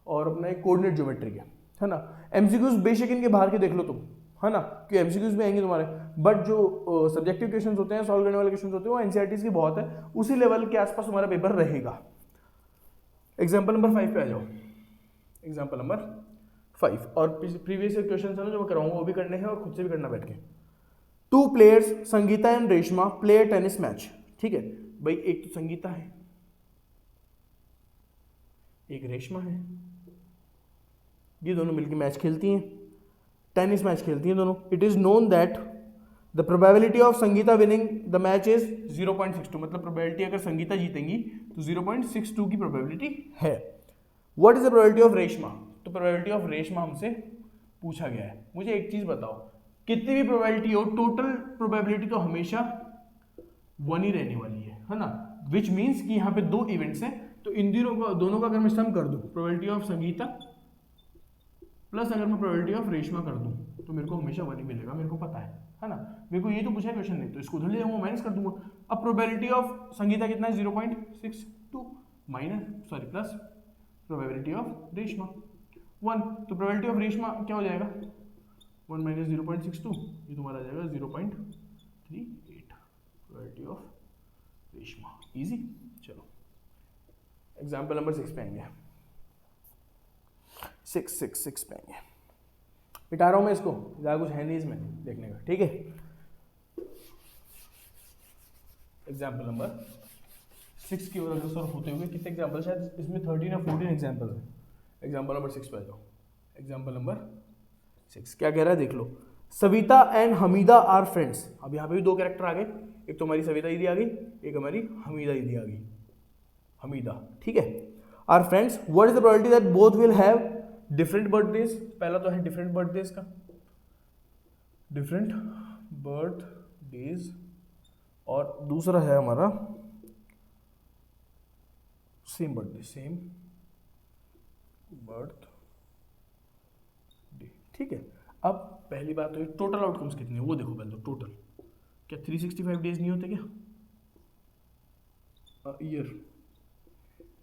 और अपना एक कोऑर्डिनेट ज्योमेट्री के, है ना। एमसीक्यूज बेशक इनके बाहर के देख लो तुम, है ना, कि एमसीक्यूज भी आएंगे तुम्हारे, बट जो सब्जेक्टिव क्वेश्चंस होते हैं, सॉल्व करने वाले क्वेश्चंस होते हैं, वो एनसीईआरटी के बहुत है, उसी लेवल के आसपास तुम्हारा पेपर रहेगा। एग्जाम्पल नंबर 5 पे आ जाओ, एग्जाम्पल नंबर 5, और प्रीवियस क्वेश्चन है ना जो मैं कराऊंगा वो भी करने हैं और खुद से भी करना बैठ के। 2 players Sangeeta and Reshma play tennis match, ठीक है भाई, एक तो संगीता है, एक रेशमा है, ये दोनों मिलकर मैच खेलती हैं, टेनिस मैच खेलती हैं दोनों। It is known that the probability of Sangeeta winning the match is 0.62, मतलब प्रोबेबिलिटी अगर संगीता जीतेंगी तो 0.62 की प्रोबेबिलिटी है। What is the probability of Reshma, तो प्रोबेबिलिटी ऑफ रेशमा हमसे पूछा गया है। मुझे एक चीज बताओ, कितनी भी प्रोबेबिलिटी हो, टोटल प्रोबेबिलिटी तो हमेशा 1 ही रहने वाली है ना, विच मीन्स कि यहाँ पे 2 इवेंट्स हैं, तो इन दोनों का अगर मैं सम कर दूं, प्रोबेबिलिटी ऑफ संगीता प्लस अगर मैं प्रोबेबिलिटी ऑफ रेशमा कर दूं, तो मेरे को हमेशा 1 ही मिलेगा, मेरे को पता है ना। मेरे को ये तो पूछा है क्वेश्चन ने, तो इसको उधर ले जाऊंगा, माइनस कर दूंगा। अब प्रोबेबिलिटी ऑफ संगीता कितना है 0.62 minus, sorry plus probability of Reshma 1, तो प्रोबेबिलिटी ऑफ रेशमा क्या हो जाएगा 1 माइनस 0.62, ये तुम्हारा आ जाएगा 0.38, प्रोबेबिलिटी ऑफ रेशमा। इजी। चलो एग्जाम्पल नंबर 6 पे आएंगे, 6 पे आएंगे, मिटा रहा हूँ मैं इसको, ज़्यादा कुछ है नहीं इसमें देखने का, ठीक है। एग्जाम्पल नंबर 6 की ओर अग्रसर होते हुए कितने एग्जाम्पल, शायद इसमें 13 या 14 एग्जाम्पल है। एग्जाम्पल नंबर 6 पे आ जाओ। एग्जाम्पल नंबर 6 क्या कह रहा है देख लो। Savita and Hamida are friends. अब यहाँ पे भी दो कैरेक्टर आ गए, एक तो हमारी सविता दीदी आ गई, एक हमारी हमीदा दीदी आ गई। हमीदा, ठीक है। Are friends, what is the probability that both will have different birthdays. पहला तो है डिफरेंट बर्थडेज का, डिफरेंट बर्थ डेज, और दूसरा है हमारा same birthday, same birthday, ठीक है। अब पहली बात तो ये टोटल आउटकम्स कितने हैं वो देखो पहले तो। टोटल क्या 365 डेज नहीं होते क्या ईयर,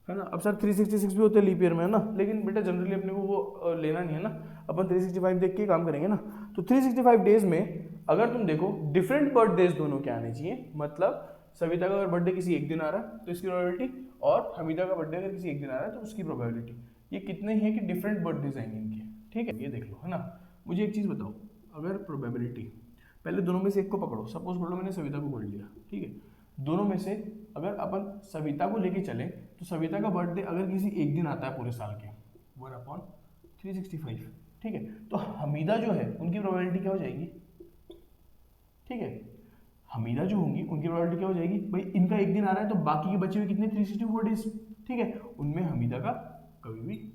है ना। अब सर 366 भी होते हैं लीप ईयर में, है ना, लेकिन बेटा जनरली अपने को वो लेना नहीं है ना, अपन 365 देख के काम करेंगे ना। तो 365 डेज में अगर तुम देखो डिफरेंट बर्थडेज दोनों के आने चाहिए, मतलब सविता का अगर बर्थडे किसी एक दिन आ रहा है तो इसकी प्रोबेबिलिटी, और हमीदा का बर्थडे अगर किसी एक दिन आ रहा है तो उसकी प्रोबेबिलिटी। ये कितने हैं कि डिफरेंट बर्थडेज आएंगे इनके, ठीक है। ये देख लो, है ना। मुझे एक चीज़ बताओ, अगर प्रोबेबिलिटी पहले दोनों में से एक को पकड़ो, सपोज पकड़ो मैंने सविता को पकड़ लिया, ठीक है। दोनों में से अगर अपन सविता को लेके चले तो सविता का बर्थडे अगर किसी एक दिन आता है पूरे साल के 1/365, ठीक है। तो हमीदा जो है उनकी प्रोबेबिलिटी क्या हो जाएगी, ठीक है। हमीदा जो होंगी उनकी प्रोबेबिलिटी क्या हो जाएगी, भाई इनका एक दिन आ रहा है तो बाकी के बचे हुए कितने 364 डेज, ठीक है, उनमें हमीदा का कभी भी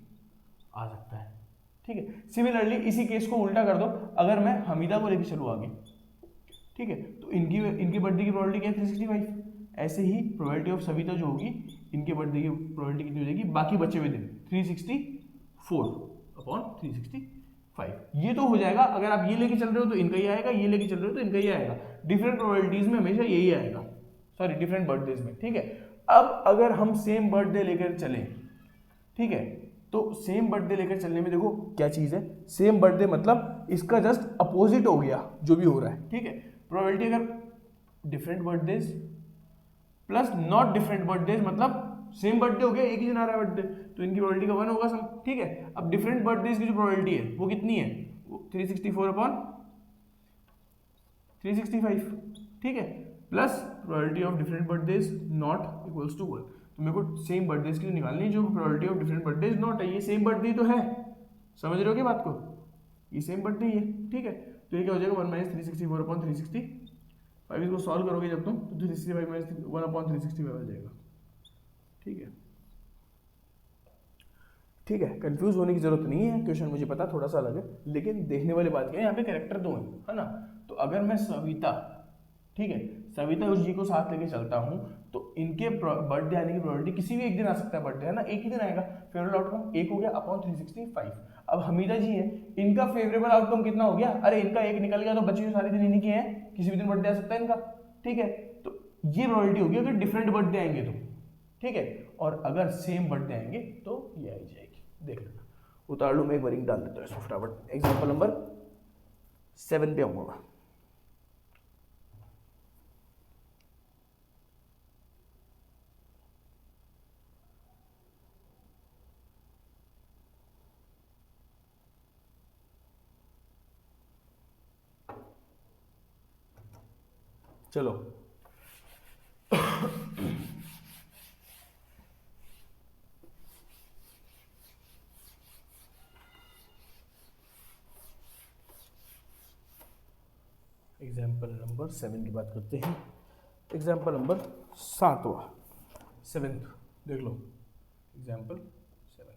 आ सकता है, ठीक है। सिमिलरली इसी केस को उल्टा कर दो, अगर मैं हमीदा को लेके चलूँ आगे, ठीक है, तो इनकी बर्थडे की प्रोबेबिलिटी क्या है 365। ऐसे ही प्रोबेबिलिटी ऑफ सविता जो होगी, इनके बर्थडे की प्रोबेबिलिटी कितनी हो जाएगी, बाकी बचे हुए दिन 364/365। ये तो हो जाएगा। अगर आप ये लेके चल रहे हो तो इनका ही आएगा, ये लेके चल रहे हो तो इनका ही आएगा। डिफरेंट प्रोबेबिलिटीज में हमेशा यही आएगा, सॉरी डिफरेंट बर्थडेज में, ठीक है। अब अगर हम सेम बर्थडे लेकर चलें, ठीक है, तो सेम बर्थडे लेकर चलने में देखो क्या चीज है, सेम बर्थडे मतलब इसका जस्ट अपोजिट हो गया जो भी हो रहा है, ठीक है। प्रोबेबिलिटी अगर different birthdays plus not different birthdays, मतलब सेम बर्थडे हो गया, एक ही दिन आ रहा है बर्थडे, तो इनकी प्रोबेबिलिटी का 1 होगा सम, ठीक है। अब डिफरेंट बर्थडेज की जो प्रोबेबिलिटी है वो कितनी है, 364/365, ठीक है, plus probability of different birthdays not equals to 1। तो मेरे को सेम बर्थडेज की निकालनी है, जो probability of different birthdays not है, ये सेम बर्थडे तो है, समझ रहे हो क्या बात को, ये सेम बर्थडे ही है, ठीक है। तो ये क्या हो जाएगा 1 - 364/365। इसको सॉल्व करोगे जब तुम तो 365 - 1/365 आ जाएगा, ठीक है, ठीक है। कंफ्यूज होने की जरूरत नहीं है, क्वेश्चन मुझे पता थोड़ा सा अलग है, लेकिन देखने वाली बात क्या है, यहाँ पे कैरेक्टर दो हैं, है ना। तो अगर मैं सविता, ठीक है, सविता उस जी को साथ लेके चलता हूँ तो इनके बर्थडे आने की प्रोबेबिलिटी किसी भी एक दिन आ सकता है बर्थडे, है ना, एक ही दिन आएगा। फेवरेबल आउटकम 1 हो गया अपॉन 365। अब हमीदा जी है, इनका फेवरेबल आउटकम कितना हो गया, अरे इनका एक निकल गया तो बचे हुए सारे दिन इन्हीं के हैं, किसी भी दिन बर्थडे आ सकता है इनका, ठीक है। तो ये प्रोबेबिलिटी होगी अगर डिफरेंट बर्थडे आएंगे तो, ठीक है, और अगर सेम बर्थडे आएंगे तो ये आई जाएगी, देख लेना। उतार लो, मैं एक बार डाल देता हूँ इसको फटाफट। एग्जाम्पल नंबर 7 पे आऊंगा। चलो एग्जाम्पल नंबर 7 की बात करते हैं। एग्जाम्पल नंबर 7th देख लो। एग्जाम्पल 7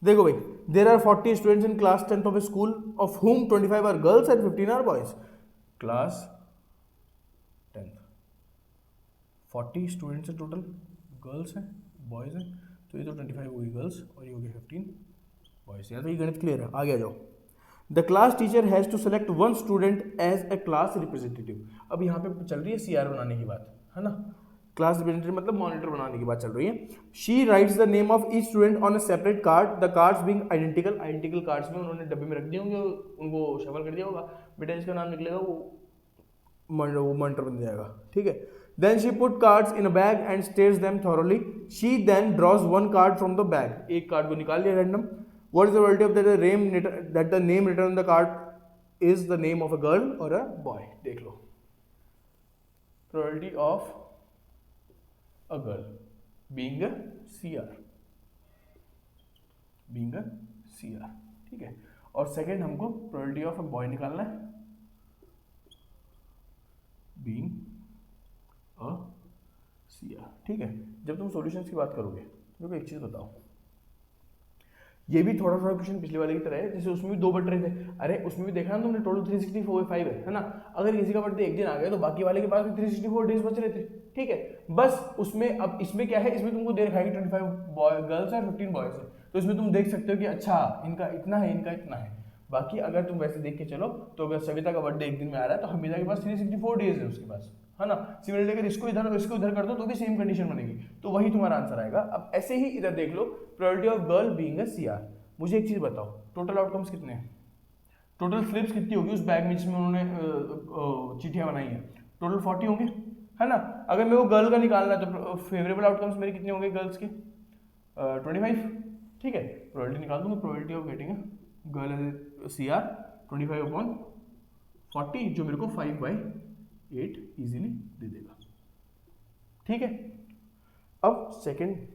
देखो भाई, there are 40 students in class 10th of a school of whom 25 are girls and 15 are boys. Class 10th 40 students हैं टोटल, गर्ल्स हैं बॉयज हैं, तो ये तो 25 होगी गर्ल्स और ये होगी 15 बॉयज। या तो ये गणित क्लियर है, आगे आ जाओ। The class teacher has to select 1 student as a class representative. अब यहाँ पे चल रही है सीआर बनाने की बात, है ना, क्लास रिप्रेजेंटेटिव मतलब मॉनिटर बनाने की बात चल रही है। She writes the name of each student on a separate card, the cards being identical. Identical cards में उन्होंने डब्बे में रख दिए होंगे, उनको शफल कर दिया होगा, बेटा जिसका नाम निकलेगा वो मॉनिटर बन जाएगा, ठीक है। Then she put cards in a bag and stares them thoroughly. She then draws 1 card from the bag. एक कार्ड को निकाल लिया random. What is the probability of that the name written on the card is the name of a girl or a boy? देख लो। Probability of a girl being a CR, being a CR, ठीक है। और second हमको probability of a boy निकालना है, being a CR, ठीक है। जब तुम सॉल्यूशंस की बात करोगे देखो एक चीज बताओ, ये भी थोड़ा थोड़ा क्वेश्चन पिछले वाले की तरह है, जैसे उसमें भी 2 बट रहे थे, अरे उसमें भी देखा ना तुमने, टोटल 365 है ना। अगर किसी का बर्थडे एक दिन आ गया तो बाकी वाले के पास भी 364 डेज बच रहे थे, ठीक है। बस उसमें अब इसमें क्या है, इसमें तुमको दे रखा है कि 25 बॉय गर्ल्स है 15 बॉयज है, तो इसमें तुम देख सकते हो कि अच्छा इनका इतना है, इनका इतना है। बाकी अगर तुम वैसे देख के चलो तो अगर सविता का बर्थडे एक दिन में आ रहा है तो हमीदा के पास 364 डेज है उसके पास, है ना। सिमिलरली अगर इसको इधर कर दो तो भी सेम कंडीशन बनेगी, तो वही तुम्हारा आंसर आएगा। अब ऐसे ही इधर देख लो, probability of girl being a CR. मुझे एक चीज बताओ, टोटल आउटकम्स कितने हैं, टोटल स्लिप्स कितनी होगी उस बैग में जिसमें उन्होंने चिट्ठियां बनाई हैं, टोटल 40 होंगे, है ना। अगर मेरे को गर्ल का निकालना है तो फेवरेबल आउटकम्स मेरे कितने होंगे गर्ल्स के, 25, ठीक है। प्रोबेबिलिटी निकाल दूंगा, probability of getting girl see are 25/40, जो मेरे को 5/8 इजीली दे देगा, ठीक है। अब सेकंड,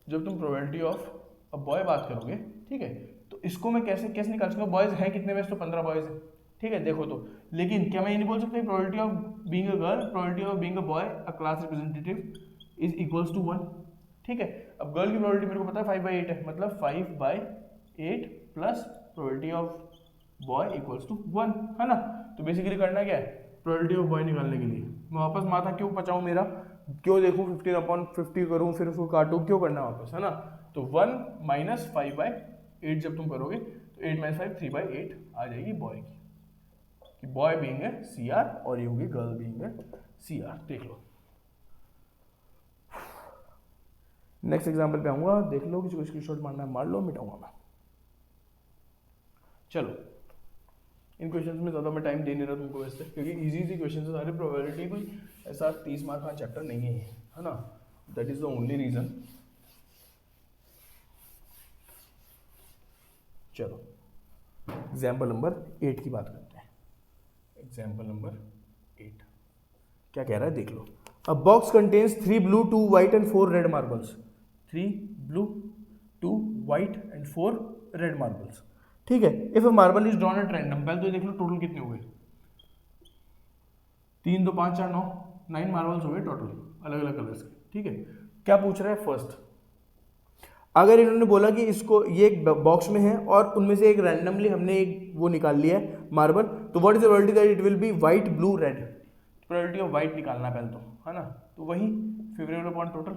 जब तुम प्रोबेबिलिटी ऑफ अ बॉय बात करोगे, ठीक है, तो इसको मैं कैसे कैसे निकाल सकता हूँ, बॉयज है कितने में, तो 15 बॉयज है, ठीक है। देखो तो, लेकिन क्या मैं ये नहीं बोल सकता probability of being a girl, probability of being a boy a class representative is equals to 1, ठीक है। अब गर्ल की प्रोबेबिलिटी मेरे को पता है 5/8 है, मतलब 5/8 plus probability of boy equals to 1, है ना। तो बेसिकली करना क्या है, प्रोबेबिलिटी ऑफ बॉय निकालने के लिए मैं वापस माथा क्यों पचाऊं मेरा, क्यों देखूं 15/50 करूं फिर उसको काटूं, क्यों करना वापस, है ना। तो 1 - 5/8 जब तुम करोगे तो 8 - 5 3/8 आ जाएगी बॉय की, कि बॉय बीइंग है सी आर और ये होगी गर्ल बीइंग है सी आर। देख लो, नेक्स्ट एग्जाम्पल पे आऊंगा, देख लो, किसी को स्क्रीनशॉट मारना है मार लो, मिटाऊंगा मैं। चलो, इन क्वेश्चंस में ज़्यादा मैं टाइम दे नहीं रहा तुमको वैसे, क्योंकि इजी क्वेश्चन है सारे, प्रोबेबिलिटी कोई ऐसा 30 मार्क का चैप्टर नहीं है, है ना। That is the only reason. चलो एग्जाम्पल नंबर 8 की बात करते हैं। एग्जाम्पल नंबर 8 क्या कह रहा है, देख लो। A box contains 3 blue 2 white and 4 red marbles, 3 blue 2 white and 4 red marbles, ठीक है। If a marble is drawn at random, पहले तो देख लो टोटल कितने हो गए, 3 2 5 4 9, 9 मार्बल्स हो गए टोटल अलग अलग कलर्स के, ठीक है। क्या पूछ रहा है फर्स्ट, अगर इन्होंने बोला कि इसको ये एक बॉक्स में है और उनमें से एक रैंडमली हमने एक वो निकाल लिया है मार्बल, तो what is the probability that it will be white blue red, probability of white निकालना पहले तो, है ना। तो वही फेवरेबल अपॉन टोटल,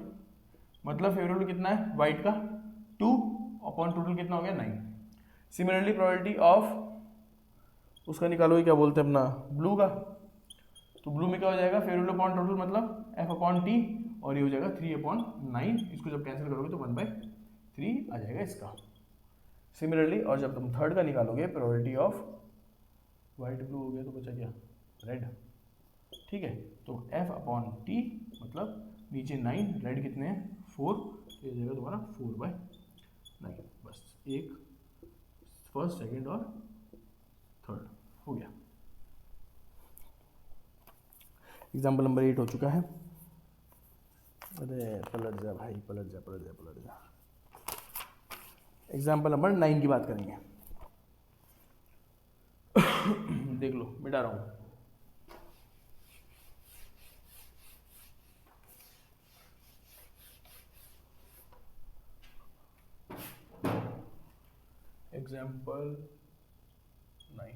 मतलब फेवरेबल कितना है व्हाइट का 2 अपॉन टोटल कितना हो गया 9। सिमिलरली प्रोबेबिलिटी ऑफ उसका निकालोगे, क्या बोलते हैं अपना ब्लू का, तो ब्लू में क्या हो जाएगा फेवरेबल अपॉन टोटल मतलब F/T, और ये हो जाएगा 3/9, इसको जब कैंसिल करोगे तो 1/3 आ जाएगा इसका। सिमिलरली और जब तुम थर्ड का निकालोगे, प्रोबेबिलिटी ऑफ व्हाइट ब्लू हो गया तो बचा क्या रेड, ठीक है। तो F/T मतलब नीचे 9, रेड कितने हैं 4, ये हो जाएगा तुम्हारा 4/9, बस एक फर्स्ट सेकंड और थर्ड हो गया। एग्जाम्पल नंबर 8 हो चुका है। अरे पलट जा भाई, पलट जा पलट जा पलट जा। एग्जाम्पल नंबर 9 की बात करेंगे। देख लो मिटा रहा हूँ। एग्जाम्पल 9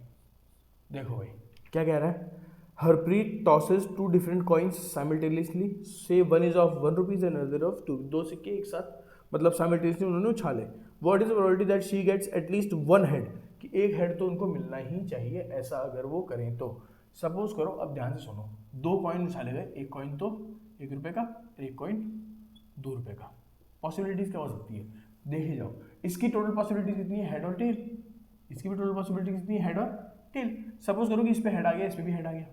देखो भाई क्या कह रहा है, Harpreet tosses 2 different coins simultaneously, say one is of 1 rupees and other of 2, दो सिक्के एक साथ मतलब साइमल्टेनियसली उन्होंने उछाले। What is the probability that she gets at least 1 head, कि एक हेड तो उनको मिलना ही चाहिए ऐसा अगर वो करें तो। सपोज करो, अब ध्यान से सुनो, 2 कॉइन उछाले गए, एक कॉइन तो 1 रुपये का, एक कॉइन 2 रुपये का। पॉसिबिलिटीज क्या हो सकती है देखे जाओ, इसकी टोटल पॉसिबिलिटी कितनी है हेड और टेल, इसकी भी टोटल पॉसिबिलिटी कितनी है हेड और टेल। सपोज करो कि इस पे हेड आ गया, इस पे भी हेड आ गया,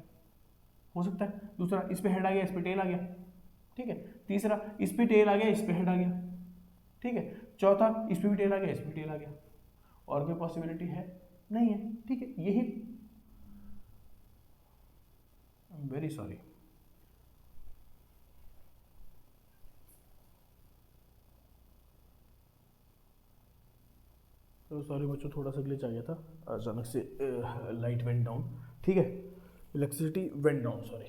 हो सकता है। दूसरा, इस पे हेड आ गया, इस पे टेल आ गया, ठीक है। तीसरा, इस पे टेल आ गया, इस पे हेड आ गया, ठीक है। चौथा, इस पे भी टेल आ गया, इस पे टेल आ गया, और कोई पॉसिबिलिटी है नहीं है, ठीक है। यही वेरी सॉरी, तो सॉरी बच्चों, थोड़ा सा ग्लिच आ गया था अचानक से, लाइट वेंट डाउन, ठीक है, इलेक्ट्रिसिटी वेंट डाउन, सॉरी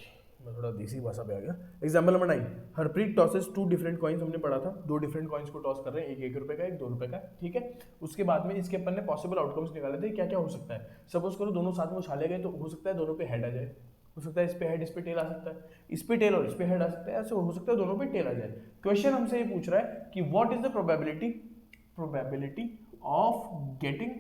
मैं थोड़ा देसी भाषा पे आ गया। Example number 9, Harpreet tosses 2 different coins, हमने पढ़ा था 2 डिफरेंट कॉइन्स को टॉस कर रहे हैं, एक 1 रुपये का, एक 2 रुपये का, ठीक है। उसके बाद में इसके अपन ने पॉसिबल आउटकम्स निकाले थे, क्या क्या हो सकता है। सपोज करो दोनों साथ में उछाले गए, तो हो सकता है दोनों पे हेड आ जाए, हो सकता है इस पे हेड इस पे टेल आ सकता है, इस पे टेल और इस पे हेड आ सकता है, ऐसे हो सकता है दोनों पे टेल आ जाए। क्वेश्चन हमसे ये पूछ रहा है कि what is the probability of getting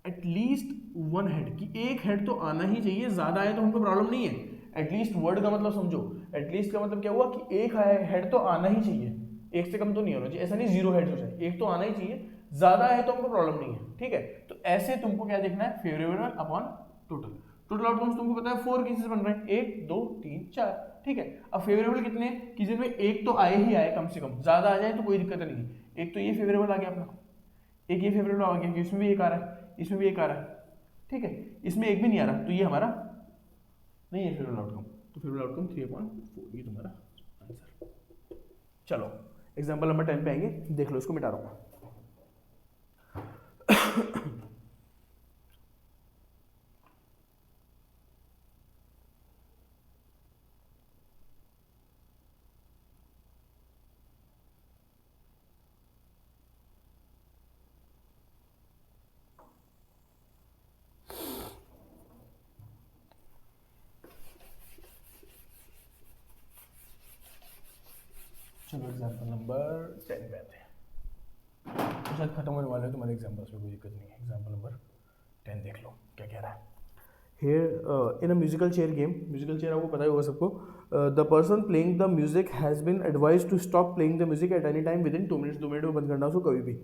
at least one head, कि एक हेड तो आना ही चाहिए, ज्यादा आए तो हमको प्रॉब्लम नहीं है। एटलीस्ट वर्ड का मतलब समझो, एटलीस्ट का मतलब क्या हुआ कि एक हेड तो आना ही चाहिए, एक से कम तो नहीं होना चाहिए, ऐसा नहीं 0 हेड हो जाए, एक तो आना ही चाहिए, ज्यादा है तो हमको प्रॉब्लम नहीं है, ठीक है। तो ऐसे तुमको क्या देखना है, favourable upon total. Total outcomes तुमको पता है 4 केसेस बन रहे हैं, 1 2 3 4, ठीक है। अब फेवरेबल कितने हैं कि जिनमें एक तो आए ही आए, कम से कम, ज्यादा आ जाए तो कोई दिक्कत नहीं है। एक तो ये फेवरेबल आ गया अपना, एक ये फेवरेबल आ गया, इसमें भी एक आ रहा है, इसमें भी एक आ रहा है, ठीक है। इसमें एक भी नहीं आ रहा, तो ये हमारा नहीं है फेवरेबल आउटकम, तो फेवरेबल आउटकम 3/4, ये तुम्हारा आंसर। चलो एग्जांपल नंबर 10 पे आएंगे, देख लो, इसको मिटा रहा हूँ। चलो एग्जाम्पल नंबर 10 पे आते हैं, तो शायद खत्म होने वाले हैं तुम्हारे एग्जाम्पल्स में, कोई दिक्कत नहीं है। एग्जाम्पल नंबर 10 देख लो क्या कह रहा है। Here in a musical chair game, musical chair आपको पता ही होगा सबको, the person playing the music has been advised to stop playing the music at any time within 2 minutes, 2 minute में बंद करना उसको कभी भी,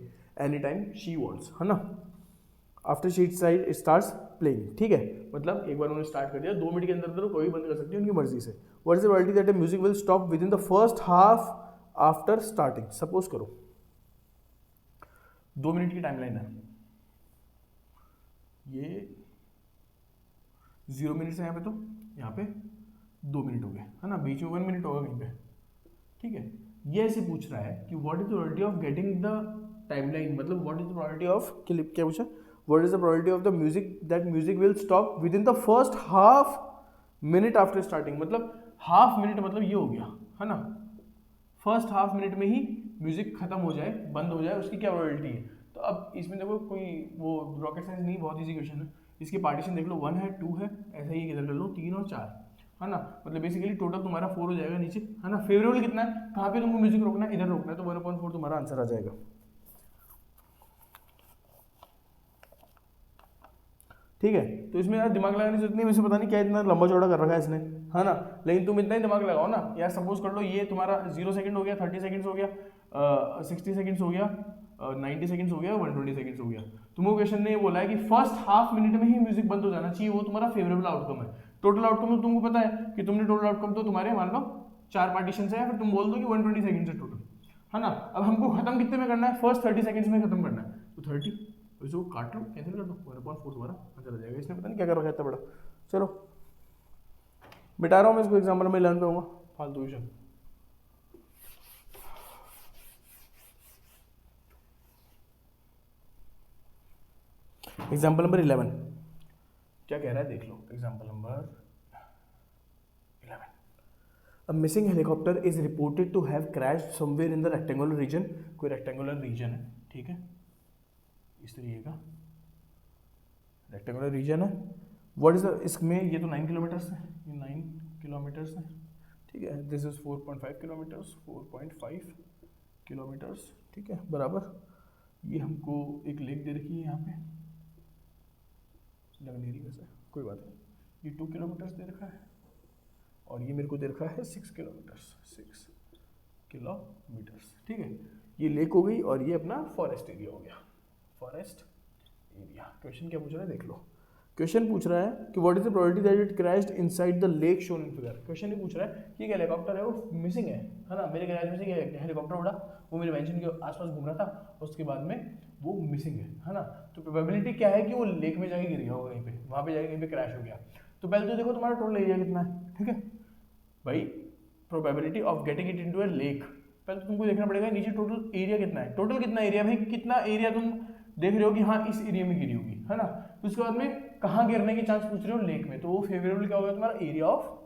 any time she wants, है ना। आफ्टर शी स्टार्ट्स प्लेइंग, ठीक है, मतलब एक बार उन्होंने स्टार्ट कर दिया, 2 मिनट के अंदर अंदर कोई बंद कर सकती है उनकी मर्जी से। What is the probability that the music will stop within the first half after starting. Suppose करो 2 मिनट की टाइमलाइन है, ये 0 मिनट है यहाँ पे, तो यहाँ पे 2 मिनट हो गए, है ना, बीच में 1 मिनट होगा कहीं पे, ठीक है। ये ऐसे पूछ रहा है कि what is the probability of getting the timeline, मतलब what is the probability of, क्या पूछा, what is the probability of the music that music will stop within the first half minute after starting. मतलब half minute मतलब ये हो गया, है ना, फर्स्ट हाफ मिनट में ही म्यूजिक खत्म हो जाए, बंद हो जाए, उसकी क्या प्रोबेबिलिटी है। तो अब इसमें देखो कोई वो रॉकेट साइंस नहीं, बहुत ईजी क्वेश्चन है। इसके पार्टीशन देख लो, 1 है, 2 है, ऐसा ही इधर कर लो 3 और 4, है ना, मतलब बेसिकली टोटल तुम्हारा 4 हो जाएगा नीचे, है ना। फेवरेबल कितना है, कहाँ पे तुमको म्यूजिक रोकना है, इधर रोकना है, तो 1/4 तुम्हारा आंसर आ जाएगा। ठीक है, तो इसमें यार दिमाग लगाने की जरूरत नहीं, वैसे पता नहीं क्या इतना लंबा चौड़ा कर रखा है इसने, है ना, लेकिन तुम इतना ही दिमाग लगाओ ना यार। सपोज कर लो ये तुम्हारा 0 सेकंड हो गया, 30 सेकंड्स हो गया, 60 सेकंड्स हो गया, 90 सेकंड्स हो गया, 120 सेकंड्स हो गया। तुमको क्वेश्चन ने ये बोला है कि फर्स्ट हाफ मिनट में ही म्यूजिक बंद हो जाना चाहिए, वो तुम्हारा फेवरेबल आउटकम है। टोटल आउटकम तो तुमको पता है कि तुमने टोटल आउटकम तो तुम्हारे मान लो 4 पार्टीशन है, फिर तुम बोल दो कि 120 सेकंड है टोटल, है ना। अब हमको खत्म कितने में करना है, फर्स्ट 30 सेकंड्स में खत्म करना है, तो 30 इसको काट लो, कैंसिल कर दो, 1/4 तुम्हारा आंसर आ जाएगा। इसने पता नहीं क्या कर रखा है इतना बड़ा। चलो मिटा रहा हूँ मैं इसको, एग्जाम्पल में 11 पे होगा, फालतू क्वेश्चन। एग्जाम्पल नंबर 11 क्या कह रहा है देख लो। Example number 11, a missing helicopter is reported to have crashed somewhere in the rectangular region. कोई रेक्टेंगुलर रीजन है, ठीक है, इस तरीके का रेक्टेंगुलर रीजन है। व्हाट इज द, इसमें ये तो 9 किलोमीटर्स है, ये 9 किलोमीटर्स है, ठीक है। दिस इज 4.5 किलोमीटर्स, 4.5 किलोमीटर्स, ठीक है, बराबर। ये हमको एक लेक दे रखी है यहाँ पे, लग नहीं रही वैसे, कोई बात नहीं। ये 2 किलोमीटर्स दे रखा है, और ये मेरे को दे रखा है 6 किलोमीटर्स, 6 किलोमीटर्स, ठीक है। ये लेक हो गई, और ये अपना फॉरेस्ट एरिया हो गया, फॉरेस्ट एरिया। क्वेश्चन क्या पूछ रहा है देख लो। क्वेश्चन पूछ रहा है कि what is the probability that it crashed inside the lake shown in figure. Question ये पूछ रहा है कि एक हेलीकॉप्टर है वो मिसिंग है ना, मेरे गैराज में से हेलीकॉप्टर उड़ा, वो मेरे मेंशन के आसपास घूम रहा था, उसके बाद में वो मिसिंग है ना। तो प्रोबेबिलिटी क्या है कि वो लेक में जाके गिर गया होगा कहीं पे, वहाँ पे जाके कहीं पे क्रैश हो गया। तो पहले तो देखो तुम्हारा टोटल एरिया कितना है, ठीक है भाई, probability of getting it into a lake, पहले तो तुमको देखना पड़ेगा नीचे टोटल एरिया कितना है। टोटल कितना एरिया भाई, कितना एरिया तुम देख रहे हो कि हाँ इस एरिया में गिरी होगी, है ना। तो उसके बाद में कहाँ गिरने के चांस पूछ रहे हो, लेक में, तो वो फेवरेबल क्या होगा तुम्हारा, एरिया ऑफ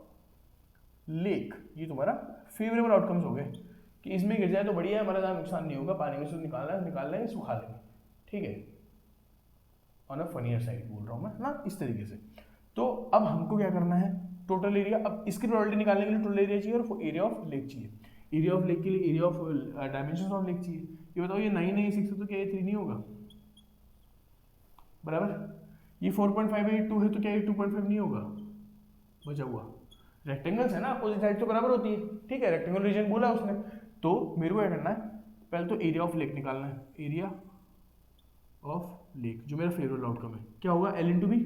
लेक। ये तुम्हारा फेवरेबल आउटकम्स हो गए कि इसमें गिर जाए तो बढ़िया है, हमारा ज़्यादा नुकसान नहीं होगा, पानी में से निकाल लेंगे, सुखा लेंगे, ठीक है। ऑन अ फनियर साइड बोल रहा हूँ मैं ना, इस तरीके से। तो अब हमको क्या करना है, टोटल एरिया, अब इसकी प्रोबेबिलिटी निकालने के लिए टोटल एरिया चाहिए और एरिया ऑफ लेक चाहिए। एरिया ऑफ लेक के लिए area of dimension of lake चाहिए। ये बताओ ये 9 है, 6 है, तो क्या ये 3 नहीं होगा, बराबर। ये 4.5 है, 2 है, तो क्या ये 2.5 नहीं होगा, बचा हुआ। रेक्टेंगल्स है ना, अपोजिट साइड तो बराबर होती है, ठीक है, रेक्टेंगल रीजन बोला उसने। तो मेरे को क्या करना है, पहले तो एरिया ऑफ लेक निकालना है। एरिया ऑफ लेक जो मेरा फेवरेट आउटकम है, क्या होगा, L इंटू बी,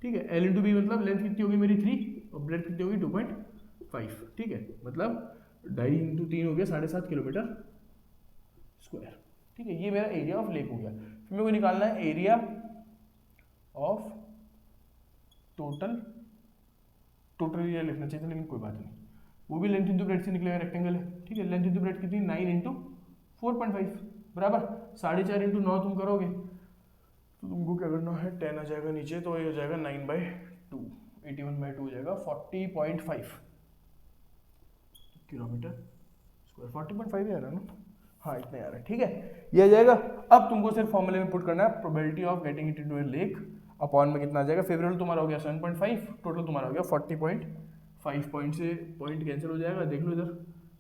ठीक है। L इंटू बी मतलब लेंथ कितनी होगी मेरी 3 और ब्रेथ कितनी होगी 2.5, ठीक है, मतलब 2.5 इंटू 3 हो गया 7.5 किलोमीटर स्क्वायर, ठीक है। ये मेरा एरिया ऑफ लेक हो गया। फिर मेरे को निकालना है एरिया ऑफ टोटल एरिया लिखना चाहिए था, लेकिन कोई बात नहीं, वो भी लेंथ इंटू ब्रेथ से निकलेगा, रेक्टेंगल है, ठीक है। लेंथ इंटू ब्रेथ कितनी, 9 इंटू 4.5, बराबर। 4.5 इंटू 9 तुम करोगे तो तुमको क्या करना है, 10 आ जाएगा नीचे, तो ये हो जाएगा 9/2, 81/2 हो जाएगा, 40.5 किलोमीटर स्क्वायर, 40.5 आ रहा है ना, हाँ इतना आ रहा है, ठीक है, ये आ जाएगा। अब तुमको सिर्फ फॉर्मूले में पुट करना है, probability of getting it into A lake upon में कितना आ जाएगा, फेवरेबल तुम्हारा हो गया 7.5, टोटल तुम्हारा हो गया 40.5, पॉइंट से पॉइंट कैंसिल हो जाएगा, देख लो इधर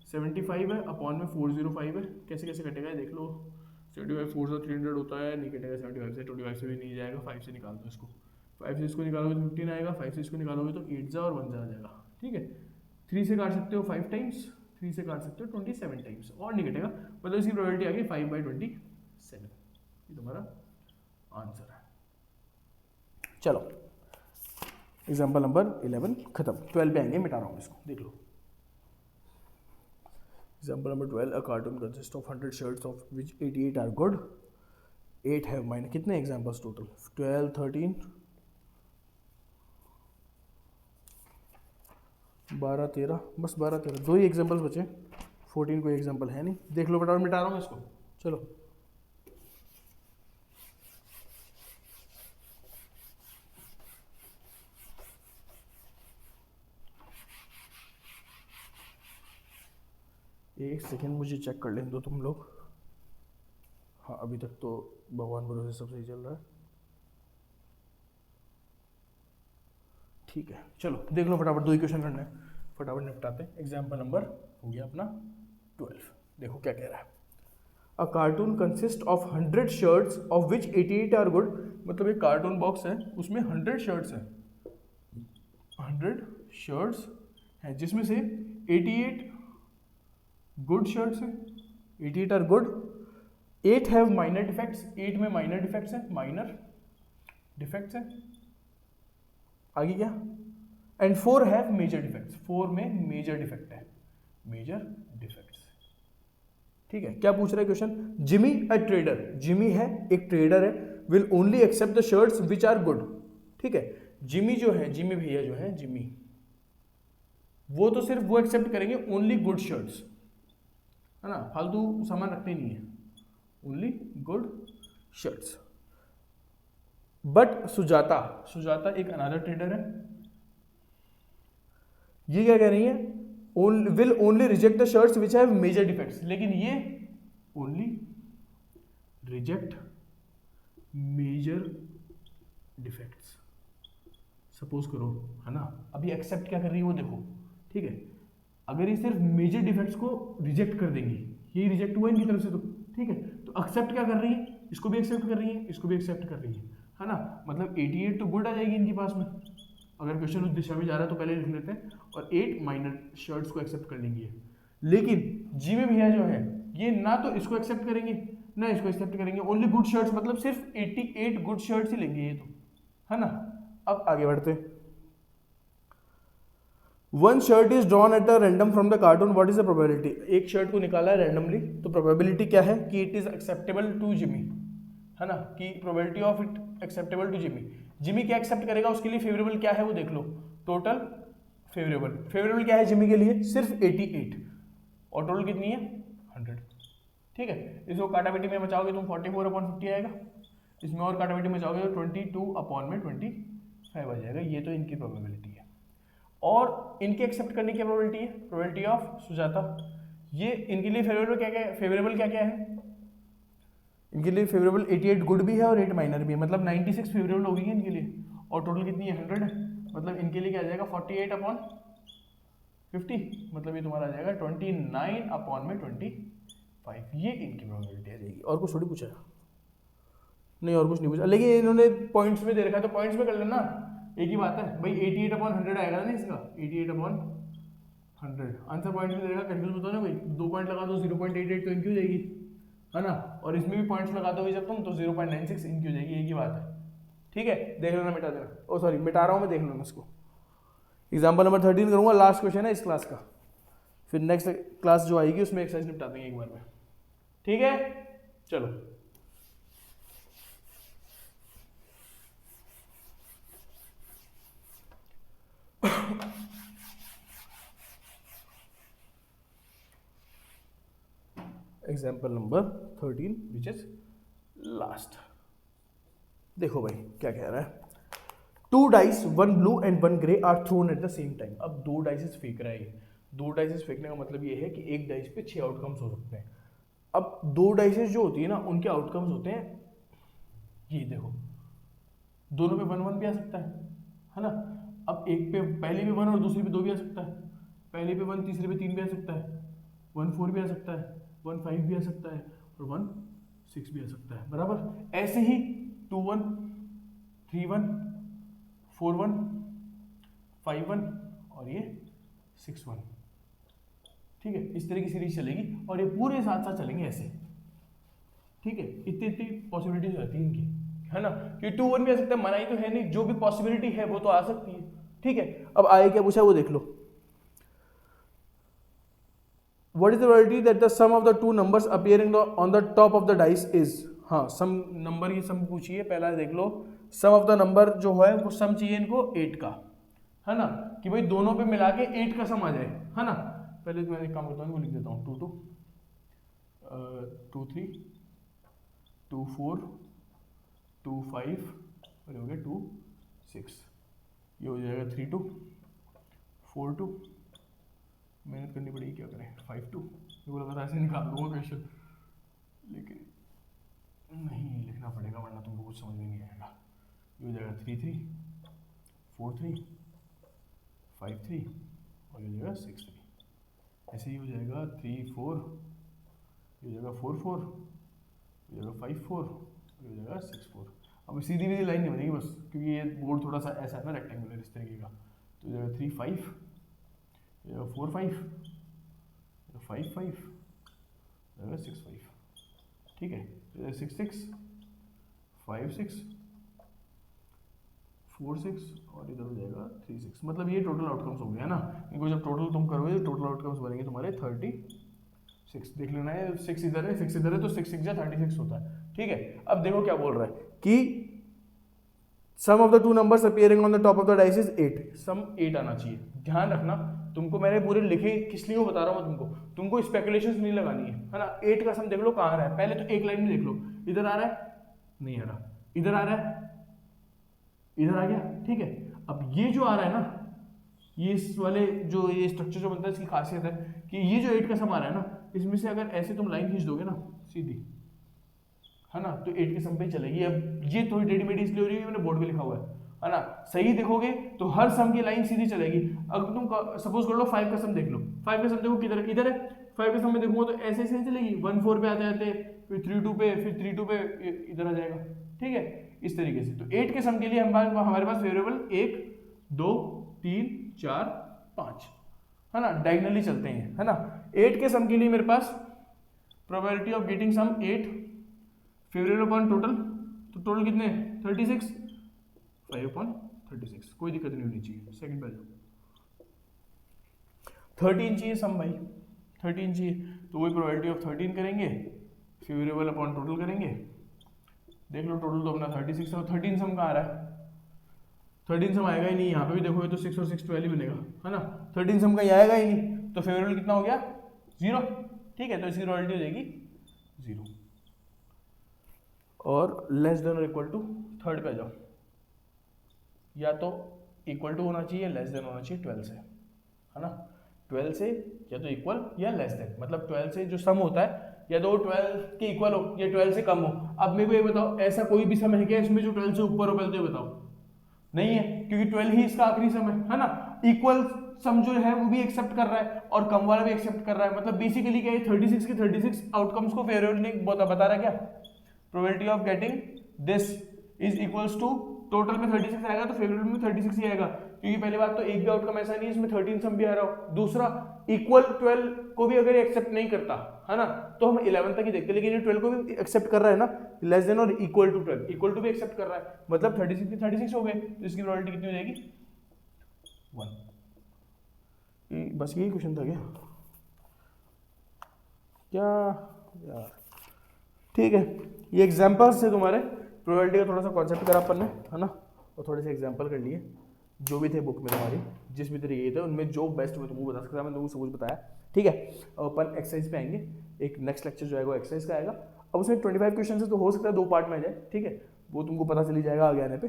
75 है, अपॉन में 405 है, कैसे कैसे कटेगा देख लो, 75 4 से 300 होता है, नहीं कटेगा 75 से, 25 से भी नहीं जाएगा, 5 से निकाल दो इसको, 5 से इसको निकालोगे तो 15 आएगा, 5 से इसको निकालोगे तो 8 जा और 1 जा आ जाएगा, ठीक है। 3 से काट सकते हो 5 टाइम्स, 3 से काट सकते हो 27 टाइम्स, और नहीं कटेगा, मतलब इसकी प्रोबेबिलिटी आ गई 5/27, ये तुम्हारा आंसर है। चलो एग्जाम्पल नंबर 11 खत्म, 12 पे आएंगे, मिटा रहा हूँ इसको, देख लो। Example number 12, a cartoon consists of 100 shirts of which 88 are good, 8 have minus, कितने examples total, 12, 13, 12, 13, बस 12, 13, 2 ही examples बचे, 14 कोई example है नहीं, देख लो फटाफट, मिटा रहा हूँ इसको, चलो। एक सेकेंड मुझे चेक कर लें दो तुम लोग, हाँ अभी तक तो भगवान भरोसे सब सही चल रहा है, ठीक है। चलो देख लो फटाफट, 2 ही क्वेश्चन करना है, फटाफट निपटाते हैं। एग्जाम्पल नंबर हो गया अपना 12, देखो क्या कह रहा है, a carton consist of 100 shirts of which 88 are good, मतलब एक कार्टून बॉक्स है उसमें 100 शर्ट्स हैं, 100 शर्ट्स हैं जिसमें से 88 गुड शर्ट्स हैं, 88 are good, 8 have minor defects, 8 में माइनर डिफेक्ट्स हैं, माइनर डिफेक्ट्स हैं, आगे क्या, एंड 4 हैव मेजर डिफेक्ट्स, 4 में मेजर डिफेक्ट है, मेजर डिफेक्ट्स, ठीक है। क्या पूछ रहा है question, Jimmy a trader, Jimmy है एक ट्रेडर है, will only accept the shirts which are good, ठीक है। जिमी जो है, जिमी भैया जो है, जिमी वो तो सिर्फ वो एक्सेप्ट करेंगे ओनली गुड शर्ट्स, है ना, फालतू सामान रखते नहीं है, only good shirts. But Sujata, Sujata एक अनदर ट्रेडर है, ये क्या कह रही है, will only reject the shirts which have major defects, लेकिन ये only reject major defects, suppose करो, है ना। अभी एक्सेप्ट क्या कर रही है वो देखो, ठीक है। अगर ये सिर्फ मेजर डिफेक्ट्स को रिजेक्ट कर देंगी, ये रिजेक्ट हुआ इनकी तरफ से, तो ठीक है, तो एक्सेप्ट क्या कर रही है, इसको भी एक्सेप्ट कर रही है, इसको भी एक्सेप्ट कर रही है ना, मतलब 88 तो गुड आ जाएगी इनके पास में, अगर क्वेश्चन उस दिशा में जा रहा है तो पहले लिख लेते हैं, और 8 माइनर शर्ट्स को एक्सेप्ट कर लेंगी। लेकिन जी में भैया जो है ये ना तो इसको एक्सेप्ट करेंगे ना इसको एक्सेप्ट करेंगे, ओनली गुड शर्ट्स, मतलब सिर्फ 88 गुड शर्ट्स ही लेंगे ये तो, है ना। अब आगे बढ़ते हैं, one shirt is drawn at a random from the carton, what is the probability, एक शर्ट को निकाला है रैंडमली, तो प्रोबेबिलिटी क्या है कि it is acceptable to Jimmy, है ना, कि probability of it acceptable to Jimmy, Jimmy क्या एक्सेप्ट करेगा उसके लिए फेवरेबल क्या है वो देख लो, टोटल फेवरेबल, फेवरेबल क्या है जिमी के लिए, सिर्फ 88, और टोटल कितनी है 100। ठीक है, इसको काटाबेटी में बचाओगे तुम 44/50 आएगा, इसमें और काटाबेटी में जाओगे तो 22/25 आ जाएगा। ये तो इनकी प्रोबेबिलिटी है। और इनके एक्सेप्ट करने की प्रोबेबिलिटी है, प्रोबेबिलिटी ऑफ सुजाता। ये इनके लिए फेवरेबल क्या क्या है, फेवरेबल क्या क्या है इनके लिए? फेवरेबल 88 गुड भी है और 8 माइनर भी है, मतलब 96 फेवरेबल होगी इनके लिए, और टोटल कितनी है 100 है, मतलब इनके लिए क्या आ जाएगा 48/50, मतलब ये तुम्हारा आ जाएगा 29/25। ये इनकी प्रोबेबिलिटी आ जाएगी। और कुछ थोड़ी पूछा नहीं, और कुछ नहीं पूछा, लेकिन इन्होंने पॉइंट्स में दे रखा है तो पॉइंट्स में कर लेना, एक ही बात है भाई। 88/100 आएगा ना इसका, 88/100 आंसर पॉइंट में दे रखा, कंफ्यूज बताओ ना भाई, 2 पॉइंट लगा दो 0.88 तो इनकी हो जाएगी, है ना, और इसमें भी पॉइंट्स लगा दोगे जब तुम तो 0.96 इनकी हो जाएगी, एक ही बात है। ठीक है, देख लेना, मिटा देना, ओ सॉरी मिटा रहा हूँ मैं, देख लेना इसको। एग्जाम्पल नंबर 13 करूँगा, लास्ट क्वेश्चन है इस क्लास का, फिर नेक्स्ट क्लास जो आएगी उसमें एक्सरसाइज निपटा देंगे एक बार में। ठीक है, चलो example number 13 which is last. देखो भाई क्या कह रहा है, 2 dice 1 blue and 1 grey are thrown at the same time. अब 2 डाइसेस फेंक रहा है ये, 2 डाइसेस फेंकने का मतलब ये है कि एक डाइस पे 6 आउटकम्स हो सकते हैं। अब 2 डाइसेस जो होती है ना उनके आउटकम्स होते हैं, ये देखो दोनों पे 1-1 भी आ सकता है ना। अब एक पे पहले पे 1 और दूसरी पे 2 भी आ सकता है, पहले पे 1 तीसरे पे 3 भी आ सकता है, 1-4 भी आ सकता है, 1-5 भी आ सकता है और 1-6 भी आ सकता है, बराबर। ऐसे ही 2-1, 3-1, 4-1, 5-1 और ये 6-1। ठीक है, इस तरह की सीरीज चलेगी और ये पूरे साथ साथ चलेंगे ऐसे। ठीक है, इतनी इतनी पॉसिबिलिटीज रहती है इनकी, है ना, कि 2-1 भी आ सकता है, मनाही तो है नहीं, जो भी पॉसिबिलिटी है वो तो आ सकती है। ठीक है, अब आए क्या पूछा वो देख लो। What is the probability that the sum of the two numbers appearing on the top of the dice is? हाँ, सम नंबर की सम पूछिए, पहला देख लो, सम ऑफ द नंबर जो है वो सम चाहिए इनको 8 का, है ना, कि भाई दोनों पे मिला के 8 का सम आ जाए, है ना। पहले तो मैं एक काम करता हूँ, लिख देता हूँ 2-2, 2-3, 2-4, 2-5 और ये हो गया 2-6, ये हो जाएगा 3-2, 4-2, मेहनत करनी पड़ेगी, क्या करें, 5-2, मेरे को लगा था ऐसे निकाल दूंगा क्वेश्चन, लेकिन नहीं लिखना पड़ेगा वरना तुमको कुछ समझ में नहीं आएगा। ये हो जाएगा 3-3, 4-3, 5-3 और ये हो जाएगा 6-3, ऐसे ही हो जाएगा 3-4, ये हो जाएगा 4-4, ये हो जाएगा 5-4, ये हो जाएगा 6-4। अब सीधी सीधी लाइन नहीं बनेगी बस, क्योंकि ये बोर्ड थोड़ा सा ऐसा है ना रेक्टेंगुलर इस तरीके का, तो हो जाएगा 3-5, 4-5, 5-5, 6-5। ठीक है, 6-6, 5-6, 4-6 और इधर हो जाएगा 3-6। मतलब ये टोटल आउटकम्स हो गया है ना, इनको जब टोटल तुम करोगे तो टोटल आउटकम्स बनेंगे तुम्हारे 36। देख लेना है, 6 इधर है 6 इधर है तो 6-6 या 36 होता है। ठीक है, अब देखो क्या बोल रहा है कि sum of the two numbers appearing on the top of the dice is 8। Sum 8 आना चाहिए। ध्यान रखना, तुमको मैंने पूरे लिखे किस लिए वो बता रहा हूँ, तुमको स्पेकुलेशंस नहीं लगानी है ना। 8 का सम देख लो कहाँ आ रहा है, पहले तो एक लाइन में देख लो, इधर आ रहा है, नहीं आ रहा, इधर आ रहा है, इधर आ गया। ठीक है, अब ये जो आ रहा है ना, ये इस वाले जो ये स्ट्रक्चर जो बनता है इसकी खासियत है कि ये जो 8 का सम आ रहा है ना, इसमें से अगर ऐसे तुम लाइन खींच दोगे ना सीधी, है ना, तो 8 के सम पे ही चलेगी। अब ये थोड़ी टेढ़ी मेढ़ी इसलिए हो रही है, मैंने बोर्ड पे लिखा हुआ है ना। सही देखोगे तो हर सम की लाइन सीधी चलेगी। अगर तुम सपोज कर लो 5 का सम देख लो, 5 का सम देखो किधर इधर है, 5 के सम में देखूंगा तो ऐसे ऐसे चलेगी, 1-4 पे आते आते फिर 3-2 पे, फिर 3-2 पे इधर आ जाएगा। ठीक है, इस तरीके से। तो 8 के सम के लिए हमारे पास फेवरेबल 1, 2, 3, 4, 5, है ना, डायगनली चलते हैं, है ना। 8 के सम के लिए मेरे पास probability of getting sum 8 favourable upon total, तो टोटल कितने 36, 5/36, कोई दिक्कत नहीं होनी चाहिए। सेकंड पे जाओ, 13 चाहिए सम भाई, 13 चाहिए, तो वही प्रोबेबिलिटी ऑफ 13 करेंगे, फेवरेबल अपॉन टोटल करेंगे। देख लो टोटल तो अपना 36 है, 13 सम कहाँ आ रहा है, 13 सम आएगा ही नहीं, यहाँ पे भी देखोगे तो 6 और 6 12 ही बनेगा, है ना। 13 सम का ही आएगा ही नहीं, तो फेवरेबल कितना हो गया 0, ठीक है, तो इसकी प्रोबेबिलिटी हो जाएगी 0। और लेस देन और इक्वल टू थर्ड पे जाओ, या तो इक्वल टू होना चाहिए, लेस देन होना चाहिए 12 से, है ना। 12 से या तो इक्वल या लेस देन, मतलब 12 से जो सम होता है या तो 12 के इक्वल हो या 12 से कम हो। अब मेरे को ये बताओ, ऐसा कोई भी सम है क्या इसमें जो 12 से ऊपर हो, पहले तो बताओ। नहीं है, क्योंकि 12 ही इसका आखिरी सम है ना। इक्वल सम जो है वो भी एक्सेप्ट कर रहा है और कम वाला भी एक्सेप्ट कर रहा है, मतलब बेसिकली क्या है, 36 के 36 आउटकम्स को फेवरेबली बता रहा है क्या, probability of getting this is equals to, total में 36 आएगा तो फेवरेबल में 36 ही आएगा, क्योंकि पहली बात तो एक भी आउटकम ऐसा नहीं है इसमें 13 सम भी आ रहा हो। दूसरा, इक्वल 12 को भी अगर एक्सेप्ट नहीं करता है ना, तो हम 11 तक ही देखते, लेकिन ये 12 को भी एक्सेप्ट कर रहा है ना, लेस देन और इक्वल टू 12, इक्वल टू भी एक्सेप्ट कर रहा है, मतलब 36 के 36 हो गए, तो इसकी प्रोबेबिलिटी कितनी हो जाएगी 1। बस यही क्वेश्चन था क्या यार, ठीक है। ये एग्जांपल्स थे तुम्हारे, प्रोबेबिलिटी का थोड़ा सा कॉन्सेप्ट करा अपन ने, है ना, और थोड़े से एग्जांपल कर लिए जो भी थे बुक में तुम्हारी, जिस भी तरीके थे उनमें जो बेस्ट मैं तुमको बता सकता, मैंने तुमको सब कुछ बताया, ठीक है। और अपन एक्सरसाइज पे आएंगे, एक नेक्स्ट लेक्चर जो है वो एक्सरसाइज का आएगा। अब उसमें 25 क्वेश्चन है, तो हो सकता है 2 पार्ट में आ जाए, ठीक है, वो तुमको पता चली जाएगा आगे आने पे।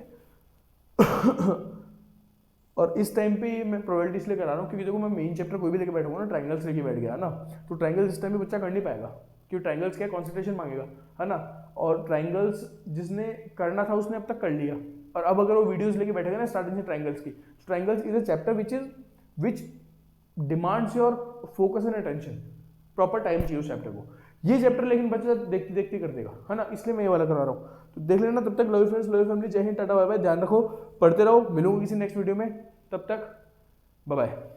और इस टाइम पे मैं प्रोबेबिलिटी इसलिए करा रहा हूँ क्योंकि देखो मैं मेन चैप्टर कोई भी लेके बैठूंगा ना, ट्रायंगल्स लेके बैठ गया ना, तो ट्रायंगल्स इस टाइम पे बच्चा कर नहीं पाएगा, क्योंकि ट्रायंगल्स क्या कंसंट्रेशन मांगेगा, है ना। और ट्रायंगल्स जिसने करना था उसने अब तक कर लिया, और अब अगर वो वीडियोस लेके बैठेगा ना स्टार्टिंग से ट्रायंगल्स की, triangles is a chapter which demands your focus and attention, proper time चाहिए उस चैप्टर को। ये चैप्टर लेकिन बच्चा देखते देखते कर देगा, है ना, इसलिए मैं ये वाला करा रहा हूँ। तो देख लेना, तब तक love you friends, love you family, जय हिंद, टाटा बाय बाय, ध्यान रखो, पढ़ते रहो, मिलूंगा किसी नेक्स्ट वीडियो में, तब तक बाय बाय।